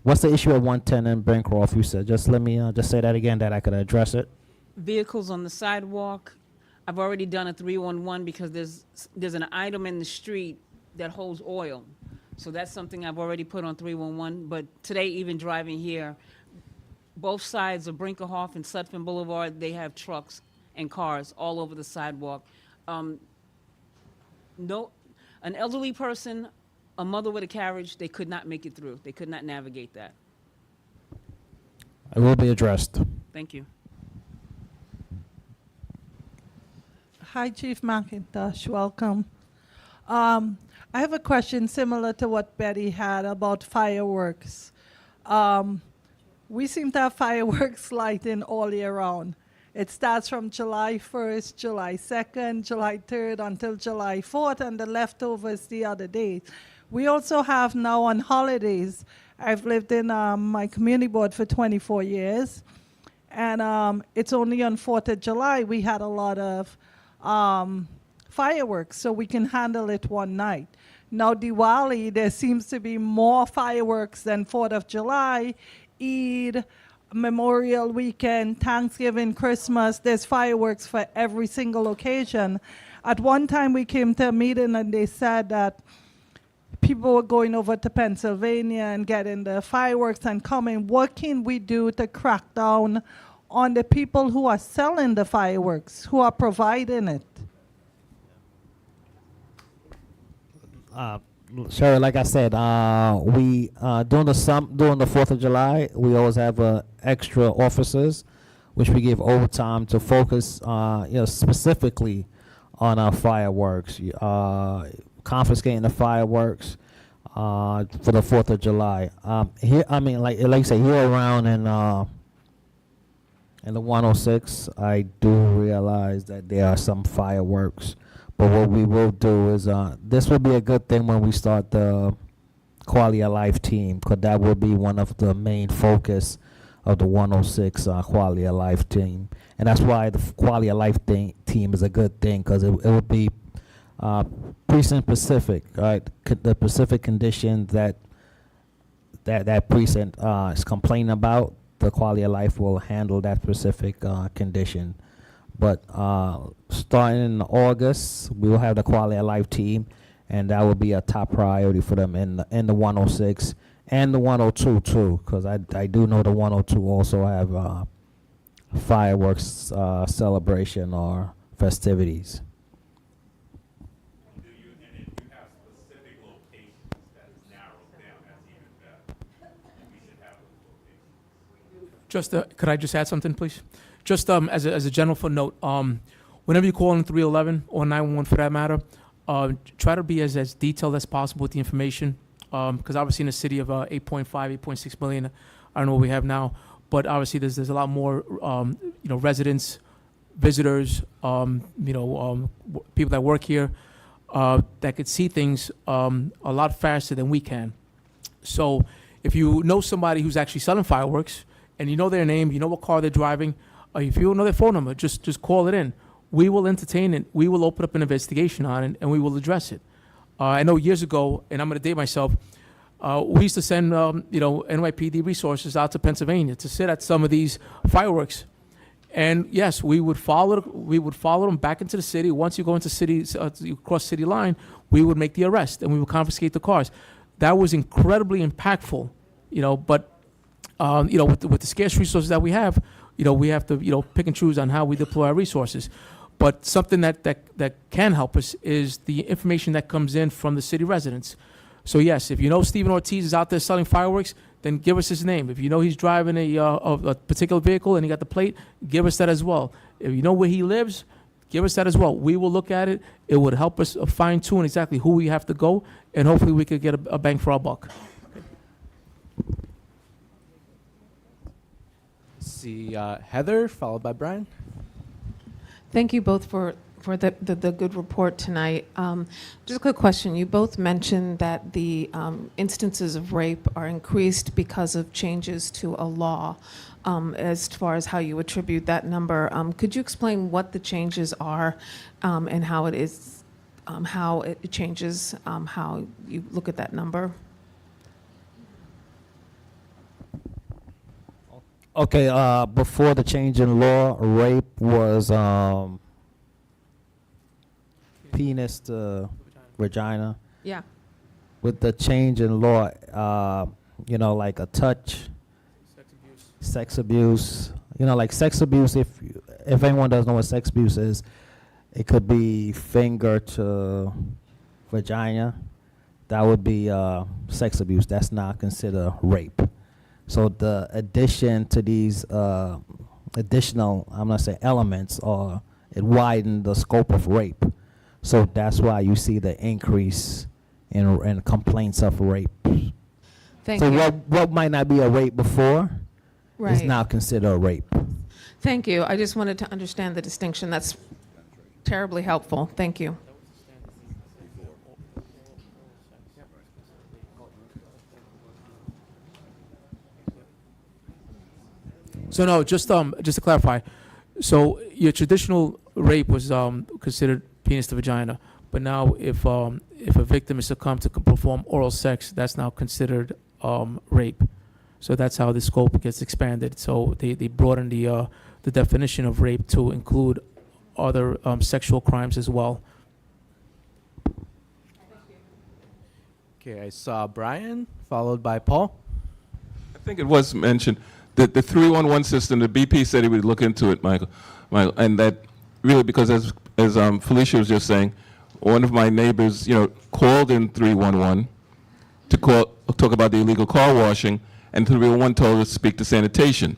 What's the issue at 110 and Brinkoff? You said just let me just say that again that I could address it. Vehicles on the sidewalk. I've already done a 311 because there's an item in the street that holds oil. So that's something I've already put on 311. But today, even driving here, both sides of Brinkerhoff and Sutphin Boulevard, they have trucks and cars all over the sidewalk. No, an elderly person, a mother with a carriage, they could not make it through. They could not navigate that. It will be addressed. Thank you. Hi, Chief McIntosh. Welcome. I have a question similar to what Betty had about fireworks. We seem to have fireworks lighting all year round. It starts from July 1st, July 2nd, July 3rd until July 4th, and the leftovers the other days. We also have now on holidays. I've lived in my community board for 24 years, and it's only on 4th of July we had a lot of fireworks, so we can handle it one night. Now Diwali, there seems to be more fireworks than 4th of July, Eid, Memorial Weekend, Thanksgiving, Christmas. There's fireworks for every single occasion. At one time we came to a meeting and they said that people were going over to Pennsylvania and getting the fireworks and coming. What can we do to crack down on the people who are selling the fireworks, who are providing it? Sure, like I said, we during the 4th of July, we always have extra officers, which we give overtime to focus, specifically on our fireworks, confiscating the fireworks for the 4th of July. Here, I mean, like you say, here around in the 106, I do realize that there are some fireworks. But what we will do is, this will be a good thing when we start the quality of life team, because that will be one of the main focus of the 106 quality of life team. And that's why the quality of life team is a good thing, because it will be precinct specific, right? The specific conditions that precinct is complaining about, the quality of life will handle that specific condition. But starting in August, we will have the quality of life team, and that will be a top priority for them in the 106 and the 102 too, because I do know the 102 also have fireworks celebration or festivities. And if you have specific locations that's narrowed down, that's even better. We should have those locations. Could I just add something, please? Just as a general footnote, whenever you call in 311 or 911 for that matter, try to be as detailed as possible with the information, because obviously in a city of 8.5, 8.6 million, I don't know what we have now, but obviously there's a lot more residents, visitors, people that work here. that could see things a lot faster than we can. So if you know somebody who's actually selling fireworks and you know their name, you know what car they're driving, if you know their phone number, just call it in. We will entertain it. We will open up an investigation on it, and we will address it. I know years ago, and I'm going to date myself, we used to send NYPD resources out to Pennsylvania to sit at some of these fireworks. And yes, we would follow them back into the city. Once you go into you cross city line, we would make the arrest and we would confiscate the cars. That was incredibly impactful, but with the scarce resources that we have to pick and choose on how we deploy our resources. But something that can help us is the information that comes in from the city residents. So yes, if you know Stephen Ortiz is out there selling fireworks, then give us his name. If you know he's driving a particular vehicle and he got the plate, give us that as well. If you know where he lives, give us that as well. We will look at it. It would help us fine tune exactly who we have to go, and hopefully we could get a bang for our buck. See Heather, followed by Brian. Thank you both for the good report tonight. Just a quick question. You both mentioned that the instances of rape are increased because of changes to a law. As far as how you attribute that number, could you explain what the changes are and how it changes how you look at that number? Okay, before the change in law, rape was penis to vagina. Yeah. With the change in law, like a touch, sex abuse. Like sex abuse, if anyone doesn't know what sex abuse is, it could be finger to vagina. That would be sex abuse. That's not considered rape. So the addition to these additional, I'm going to say elements, it widened the scope of rape. So that's why you see the increase in complaints of rape. Thank you. What might not be a rape before is now considered a rape. Thank you. I just wanted to understand the distinction. That's terribly helpful. Thank you. So no, just to clarify, so your traditional rape was considered penis to vagina, but now if a victim is succumbed to perform oral sex, that's now considered rape. So that's how the scope gets expanded. So they broaden the definition of rape to include other sexual crimes as well. Okay, I saw Brian, followed by Paul. I think it was mentioned that the 311 system, the BP said he would look into it, Michael, and that really because as Felicia was just saying, one of my neighbors, called in 311 to talk about the illegal car washing, and 311 told her to speak to sanitation.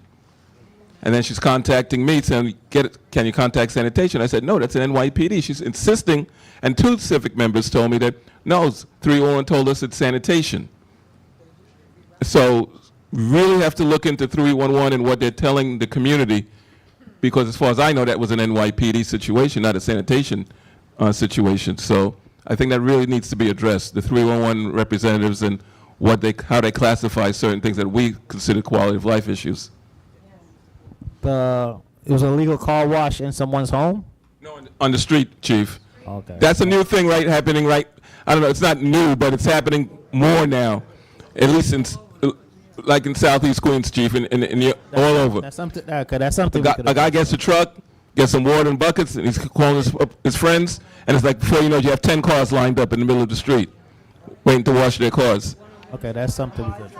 And then she's contacting me saying, can you contact sanitation? I said, no, that's an NYPD. She's insisting, and 2 civic members told me that, no, 311 told us it's sanitation. So really have to look into 311 and what they're telling the community, because as far as I know, that was an NYPD situation, not a sanitation situation. So I think that really needs to be addressed, the 311 representatives and how they classify certain things that we consider quality of life issues. It was a legal car wash in someone's home? No, on the street, Chief. Okay. That's a new thing happening I don't know, it's not new, but it's happening more now, at least in Southeast Queens, Chief, and all over. That's something. Okay, that's something. A guy gets a truck, gets some water and buckets, and he's calling his friends, and it's like before you know, you have 10 cars lined up in the middle of the street, waiting to wash their cars. Okay, that's something we could.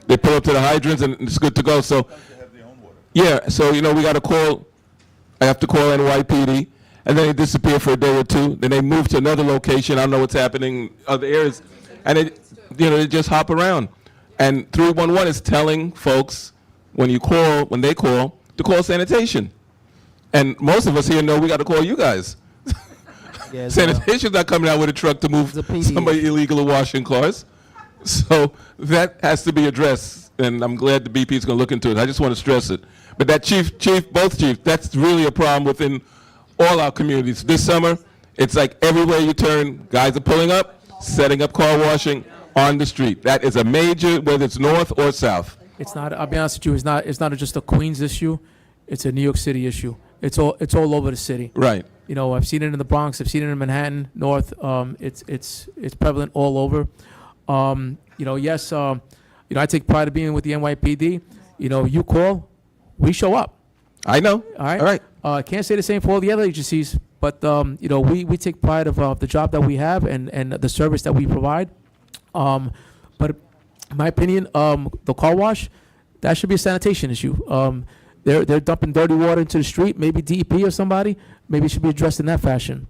They pull up to the hydrants, and it's good to go. So, yeah. So we got to call. I have to call NYPD, and then they disappear for a day or two. Then they move to another location. I don't know what's happening in other areas, and they just hop around. And 311 is telling folks when they call, to call sanitation. And most of us here know we got to call you guys. Yeah, Sanitation's not coming out with a truck to move somebody illegal washing cars. So that has to be addressed, and I'm glad the BP is going to look into it. I just want to stress it. But that both chiefs, that's really a problem within all our communities. This summer, It's like everywhere you turn, guys are pulling up, setting up car washing on the street. That is a major, whether it's north or south. It's not. I'll be honest with you. It's not just a Queens issue. It's a New York City issue. It's all over the city. Right. You know, I've seen it in the Bronx. I've seen it in Manhattan, North. It's prevalent all over. You know, yes. You know, I take pride of being with the NYPD. You know, you call, we show up. I know. All right. All right. I can't say the same for all the other agencies, but you know, we take pride of the job that we have and the service that we provide. But in my opinion, the car wash, that should be a sanitation issue. They're dumping dirty water into the street. Maybe DEP or somebody. Maybe it should be addressed in that fashion.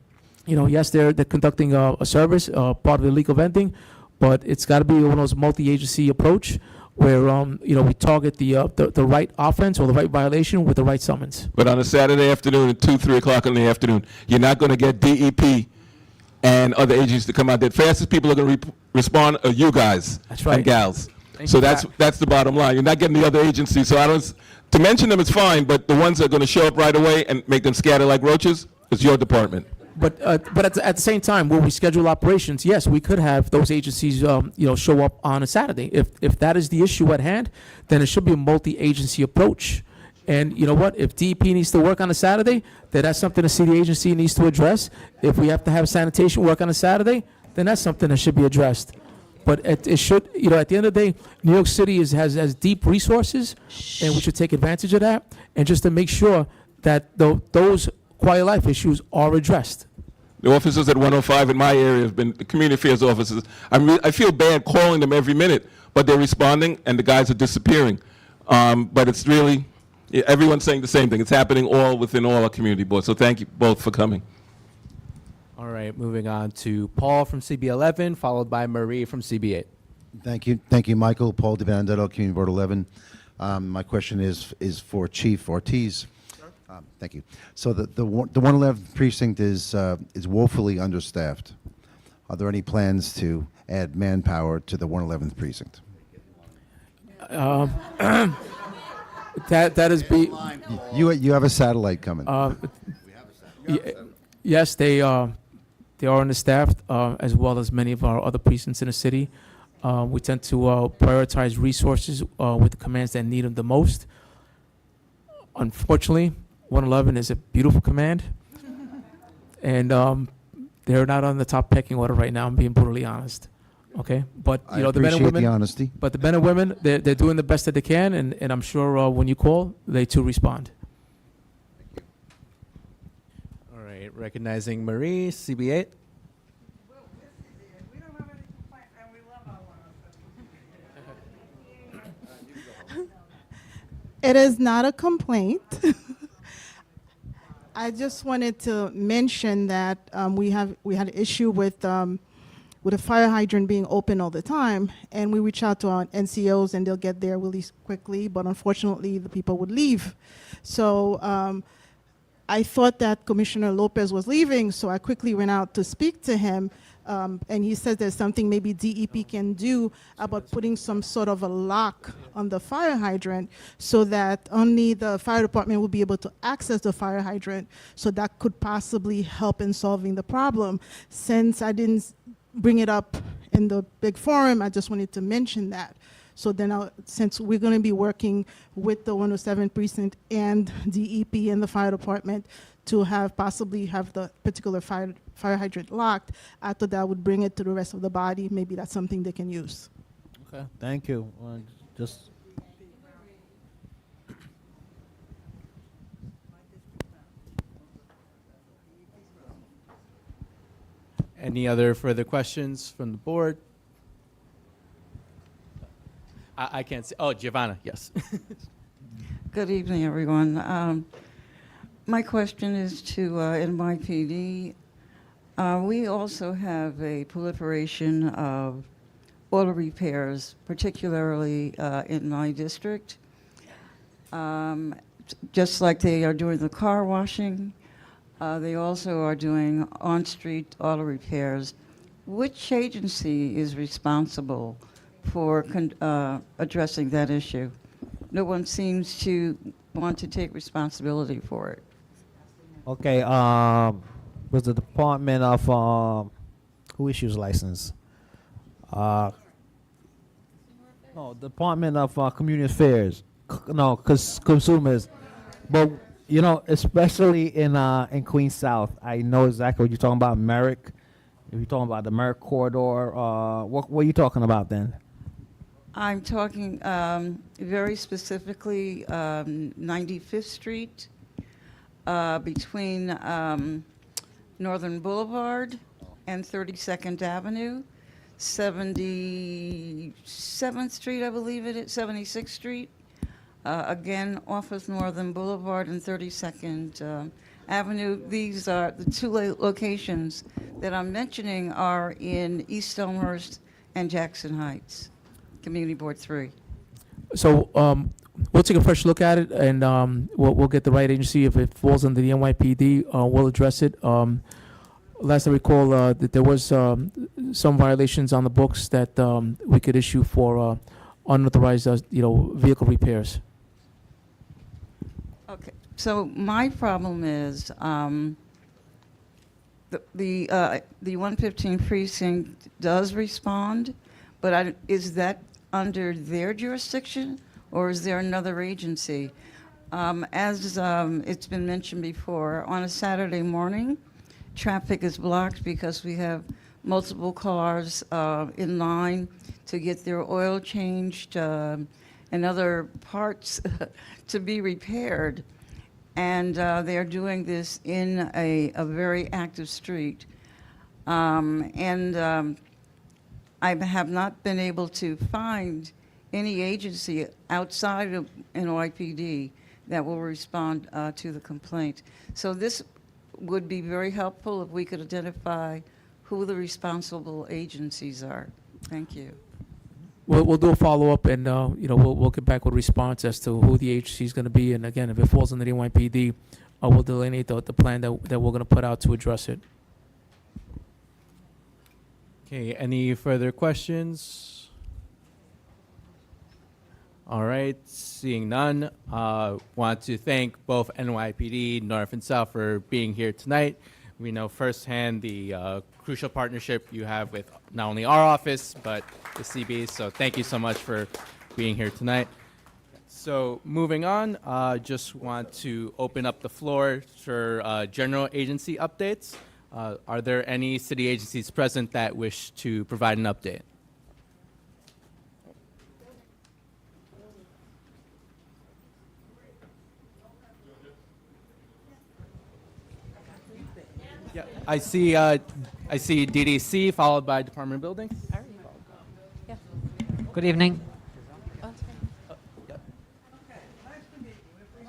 You know, yes, they're conducting a service, part of illegal vending, but it's got to be one of those multi-agency approach where you know, we target the right offense or the right violation with the right summons. But on a Saturday afternoon at 2, 3 o'clock in the afternoon, you're not going to get DEP and other agencies to come out there. Fastest people are going to respond are you guys That's right. and gals. Thank So you for that's that. the bottom line. You're not getting the other agencies. So I don't. To mention them is fine, but the ones that are going to show up right away and make them scatter like roaches is your department. But at the same time, when we schedule operations, yes, we could have those agencies, you know, show up on a Saturday. If that is the issue at hand, then it should be a multi-agency approach. And you know what? If DEP needs to work on a Saturday, then that's something the city agency needs to address. If we have to have sanitation work on a Saturday, then that's something that should be addressed. But it should, you know, at the end of the day, New York City has deep resources, and we should take advantage of that. And just to make sure that those quality of life issues are addressed. The officers at 105 in my area have been the community affairs officers. I feel bad calling them every minute, but they're responding, and the guys are disappearing. But it's really, everyone's saying the same thing. It's happening within all our community boards. So thank you both for coming. All right, moving on to Paul from CB11, followed by Marie from CB8. Thank you, Michael. Paul DiBenedetto, Community Board 11. My question is for Chief Ortiz. Thank you. So the 111th precinct is woefully understaffed. Are there any plans to add manpower to the 111th precinct? That is You have a satellite coming. Yes, they are understaffed, as well as many of our other precincts in the city. We tend to prioritize resources with the commands that need them the most. Unfortunately, 111 is a beautiful command, and they're not on the top pecking order right now. I'm being brutally honest. Okay, but you know, the men and women. The honesty. But the men and women, they're doing the best that they can, and I'm sure when you call, they too respond. All right, recognizing Marie, CB8. It is not a complaint. I just wanted to mention that we had an issue with a fire hydrant being open all the time, and we reach out to our NCOs and they'll get there really quickly, but unfortunately the people would leave. So I thought that Commissioner Lopez was leaving, so I quickly went out to speak to him, and he said there's something maybe DEP can do about putting some sort of a lock on the fire hydrant so that only the fire department will be able to access the fire hydrant, so that could possibly help in solving the problem. Since I didn't bring it up in the big forum, I just wanted to mention that. So then, since we're going to be working with the 107 precinct and DEP and the fire department to possibly have the particular fire hydrant locked, I thought that would bring it to the rest of the body. Maybe that's something they can use. Okay, thank you. Just. Any other further questions from the board? I can't see. Oh, Giovanna, yes. Good evening, everyone. My question is to NYPD. We also have a proliferation of auto repairs, particularly in my district. Just like they are doing the car washing, they also are doing on-street auto repairs. Which agency is responsible for addressing that issue? No one seems to want to take responsibility for it. Okay, was the Department of who issues license? No, Department of Community Affairs. No, consumers. But you know, especially in Queens South, I know exactly what you're talking about. Merrick. If you're talking about the Merrick corridor, what are you talking about then? I'm talking very specifically 95th Street between Northern Boulevard and 32nd Avenue, 77th Street, I believe it is, 76th Street. Again, off of Northern Boulevard and 32nd Avenue. These are the two locations that I'm mentioning are in East Elmhurst and Jackson Heights, Community Board 3. So we'll take a fresh look at it, and we'll get the right agency. If it falls under the NYPD, we'll address it. Last I recall, that there was some violations on the books that we could issue for unauthorized, vehicle repairs. Okay, so my problem is the 115 precinct does respond, but is that under their jurisdiction, or is there another agency? As it's been mentioned before, on a Saturday morning, traffic is blocked because we have multiple cars in line to get their oil changed and other parts to be repaired. And they're doing this in a very active street. I have not been able to find any agency outside of NYPD that will respond to the complaint. So this would be very helpful if we could identify who the responsible agencies are. Thank you. We'll do a follow-up, and we'll get back with a response as to who the agency is going to be. And again, if it falls under the NYPD, we'll delineate the plan that we're going to put out to address it. Okay, any further questions? All right, seeing none, want to thank both NYPD, North and South, for being here tonight. We know firsthand the crucial partnership you have with not only our office, but the CB, so thank you so much for being here tonight. So moving on, just want to open up the floor for general agency updates. Are there any city agencies present that wish to provide an update? Yeah, I see DDC followed by Department of Buildings. Good evening.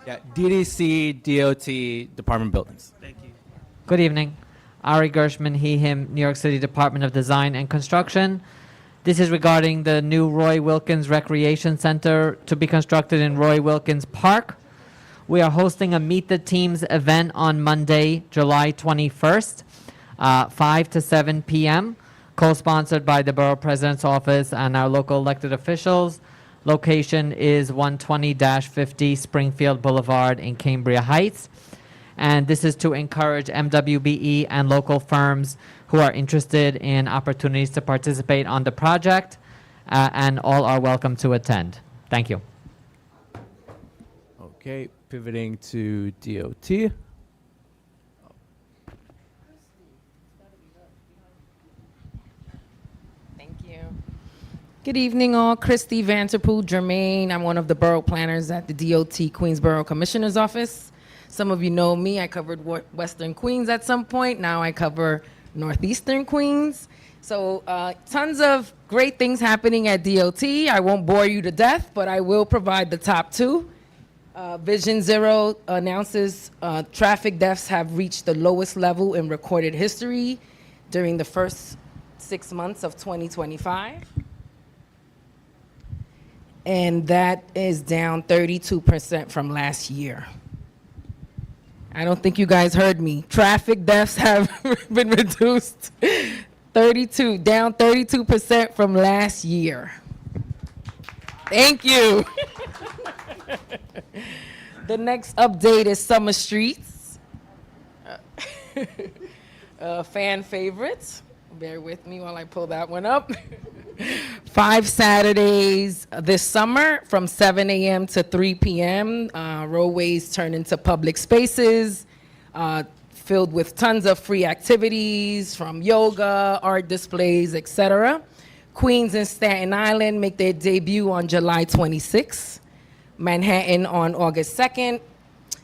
Yeah, DDC, DOT, Department of Buildings. Thank you. Good evening. Ari Gershman, he, him, New York City Department of Design and Construction. This is regarding the new Roy Wilkins Recreation Center to be constructed in Roy Wilkins Park. We are hosting a Meet the Teams event on Monday, July 21st, 5 to 7 p.m., co-sponsored by the Borough President's Office and our local elected officials. Location is 120-50 Springfield Boulevard in Cambria Heights. And this is to encourage MWBE and local firms who are interested in opportunities to participate on the project, and all are welcome to attend. Thank you. Okay, pivoting to DOT. Thank you. Good evening, all. Christy Vanterpool Germain. I'm one of the borough planners at the DOT Queens Borough Commissioner's Office. Some of you know me. I covered Western Queens at some point. Now I cover Northeastern Queens. So tons of great things happening at DOT. I won't bore you to death, but I will provide the top two. Vision Zero announces traffic deaths have reached the lowest level in recorded history during the first 6 months of 2025. And that is down 32% from last year. I don't think you guys heard me. Traffic deaths have been reduced down 32% from last year. Thank you. The next update is Summer Streets. Fan favorites. Bear with me while I pull that one up. 5 Saturdays this summer from 7 a.m. to 3 p.m. Roadways turn into public spaces filled with tons of free activities from yoga, art displays, etc. Queens and Staten Island make their debut on July 26th. Manhattan on August 2nd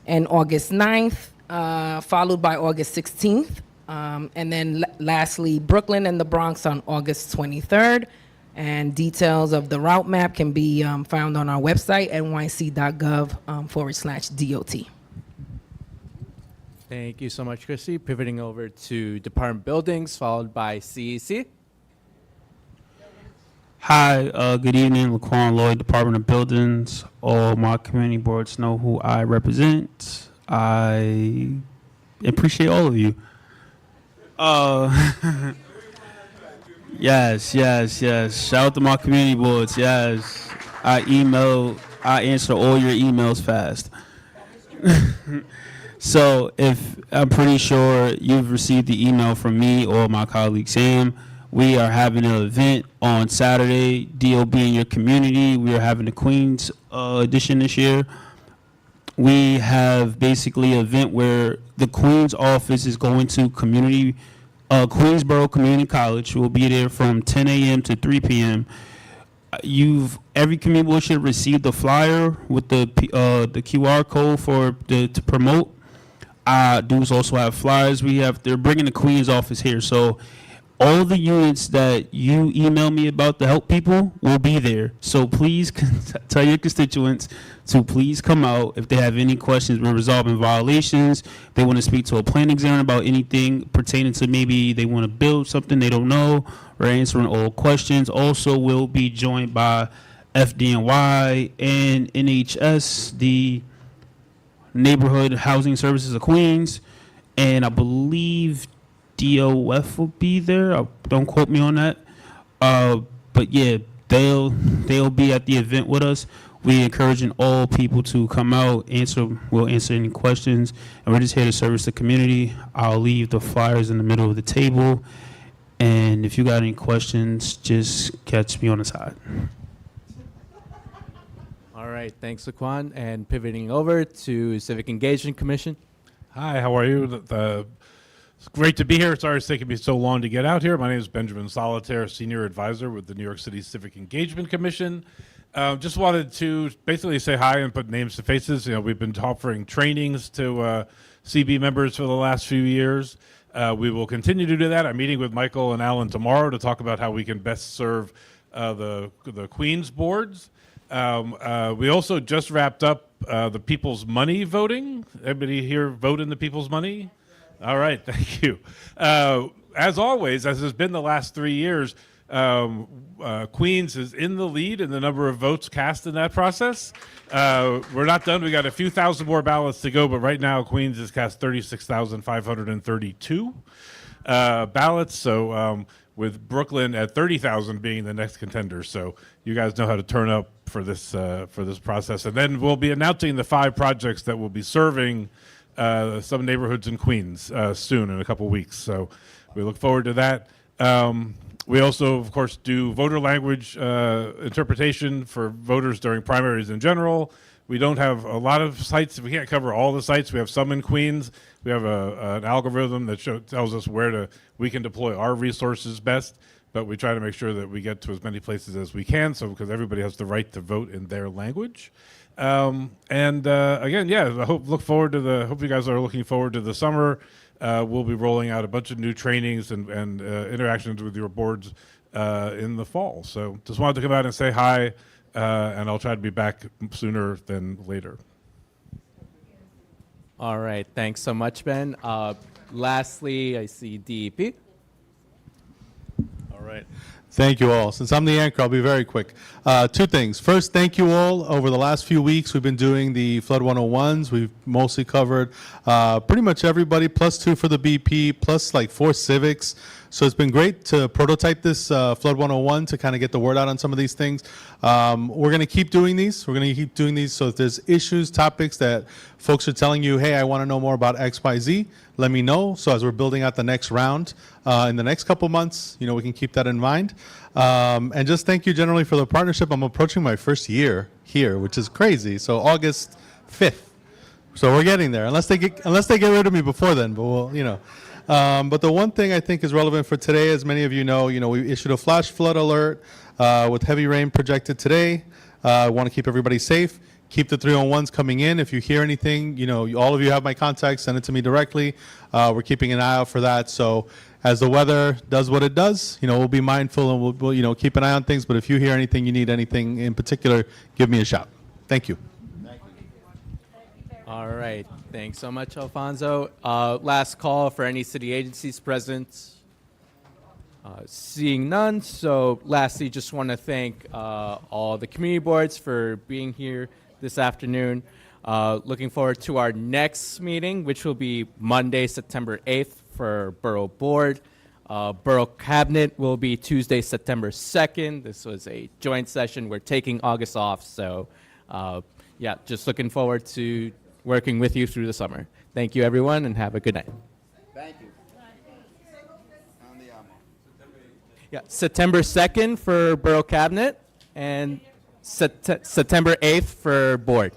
and August 9th, followed by August 16th. And then lastly, Brooklyn and the Bronx on August 23rd. And details of the route map can be found on our website, nyc.gov/DOT. Thank you so much, Christy. Pivoting over to department buildings, followed by CEC. Hi, good evening, Laquan Lloyd, Department of Buildings. All my community boards know who I represent. I appreciate all of you. Yes. Shout out to my community boards. Yes, I answer all your emails fast. So if I'm pretty sure you've received the email from me or my colleague Sam. We are having an event on Saturday, DOB in your community. We are having the Queens edition this year. We have basically an event where the Queens office is going to Queens Borough Community College. We'll be there from 10 a.m. to 3 p.m. Every community board should have received the flyer with the QR code to promote. Dudes also have flyers. They're bringing the Queens office here, so all the units that you email me about to help people will be there. So please tell your constituents to please come out if they have any questions. We're resolving violations. They want to speak to a planning examiner about anything pertaining to maybe they want to build something they don't know. We're answering all questions. Also, we'll be joined by FDNY and NHS, the Neighborhood Housing Services of Queens, and I believe DOF will be there. Don't quote me on that. But yeah, they'll be at the event with us. We're encouraging all people to come out, we'll answer any questions, and we're just here to service the community. I'll leave the flyers in the middle of the table, and if you got any questions, just catch me on the side. All right, thanks, Laquan. And pivoting over to Civic Engagement Commission. Hi, how are you? It's great to be here. Sorry it's taken me so long to get out here. My name is Benjamin Solitaire, Senior Advisor with the New York City Civic Engagement Commission. Just wanted to basically say hi and put names to faces. We've been offering trainings to CB members for the last few years. We will continue to do that. I'm meeting with Michael and Alan tomorrow to talk about how we can best serve the Queens boards. We also just wrapped up the People's Money voting. Everybody here vote in the People's Money? All right, thank you. As always, as has been the last 3 years, Queens is in the lead in the number of votes cast in that process. We're not done. We got a few thousand more ballots to go, but right now Queens has cast 36,532 ballots. So with Brooklyn at 30,000 being the next contender. So you guys know how to turn up for this process. And then we'll be announcing the 5 projects that will be serving some neighborhoods in Queens soon in a couple weeks. So we look forward to that. We also, of course, do voter language interpretation for voters during primaries in general. We don't have a lot of sites. We can't cover all the sites. We have some in Queens. We have an algorithm that tells us where we can deploy our resources best, but we try to make sure that we get to as many places as we can, because everybody has the right to vote in their language. Again, yeah, hope you guys are looking forward to the summer. We'll be rolling out a bunch of new trainings and interactions with your boards in the fall. So just wanted to come out and say hi, and I'll try to be back sooner than later. All right, thanks so much, Ben. Lastly, I see DEP. All right. Thank you all. Since I'm the anchor, I'll be very quick. Two things. First, thank you all. Over the last few weeks, we've been doing the Flood 101s. We've mostly covered pretty much everybody, plus 2 for the BP, plus like 4 civics. So it's been great to prototype this Flood 101 to kind of get the word out on some of these things. We're going to keep doing these. We're going to keep doing these. So if there's issues, topics that folks are telling you, hey, I want to know more about X, Y, Z, let me know. So as we're building out the next round in the next couple months, we can keep that in mind. And just thank you generally for the partnership. I'm approaching my first year here, which is crazy. So August 5th. So we're getting there, unless they get rid of me before then. But we'll, but the one thing I think is relevant for today, as many of you know, we issued a flash flood alert with heavy rain projected today. I want to keep everybody safe. Keep the 301s coming in. If you hear anything, all of you have my contact. Send it to me directly. We're keeping an eye out for that. So as the weather does what it does, we'll be mindful and we'll keep an eye on things. But if you hear anything, you need anything in particular, give me a shout. Thank you. All right. Thanks so much, Alfonso. Last call for any city agencies present. Seeing none. So lastly, just want to thank all the community boards for being here this afternoon. Looking forward to our next meeting, which will be Monday, September 8th for Borough Board. Borough Cabinet will be Tuesday, September 2nd. This was a joint session. We're taking August off. So yeah, just looking forward to working with you through the summer. Thank you, everyone, and have a good night. Thank you. Yeah, September 2nd for Borough Cabinet and September 8th for Board.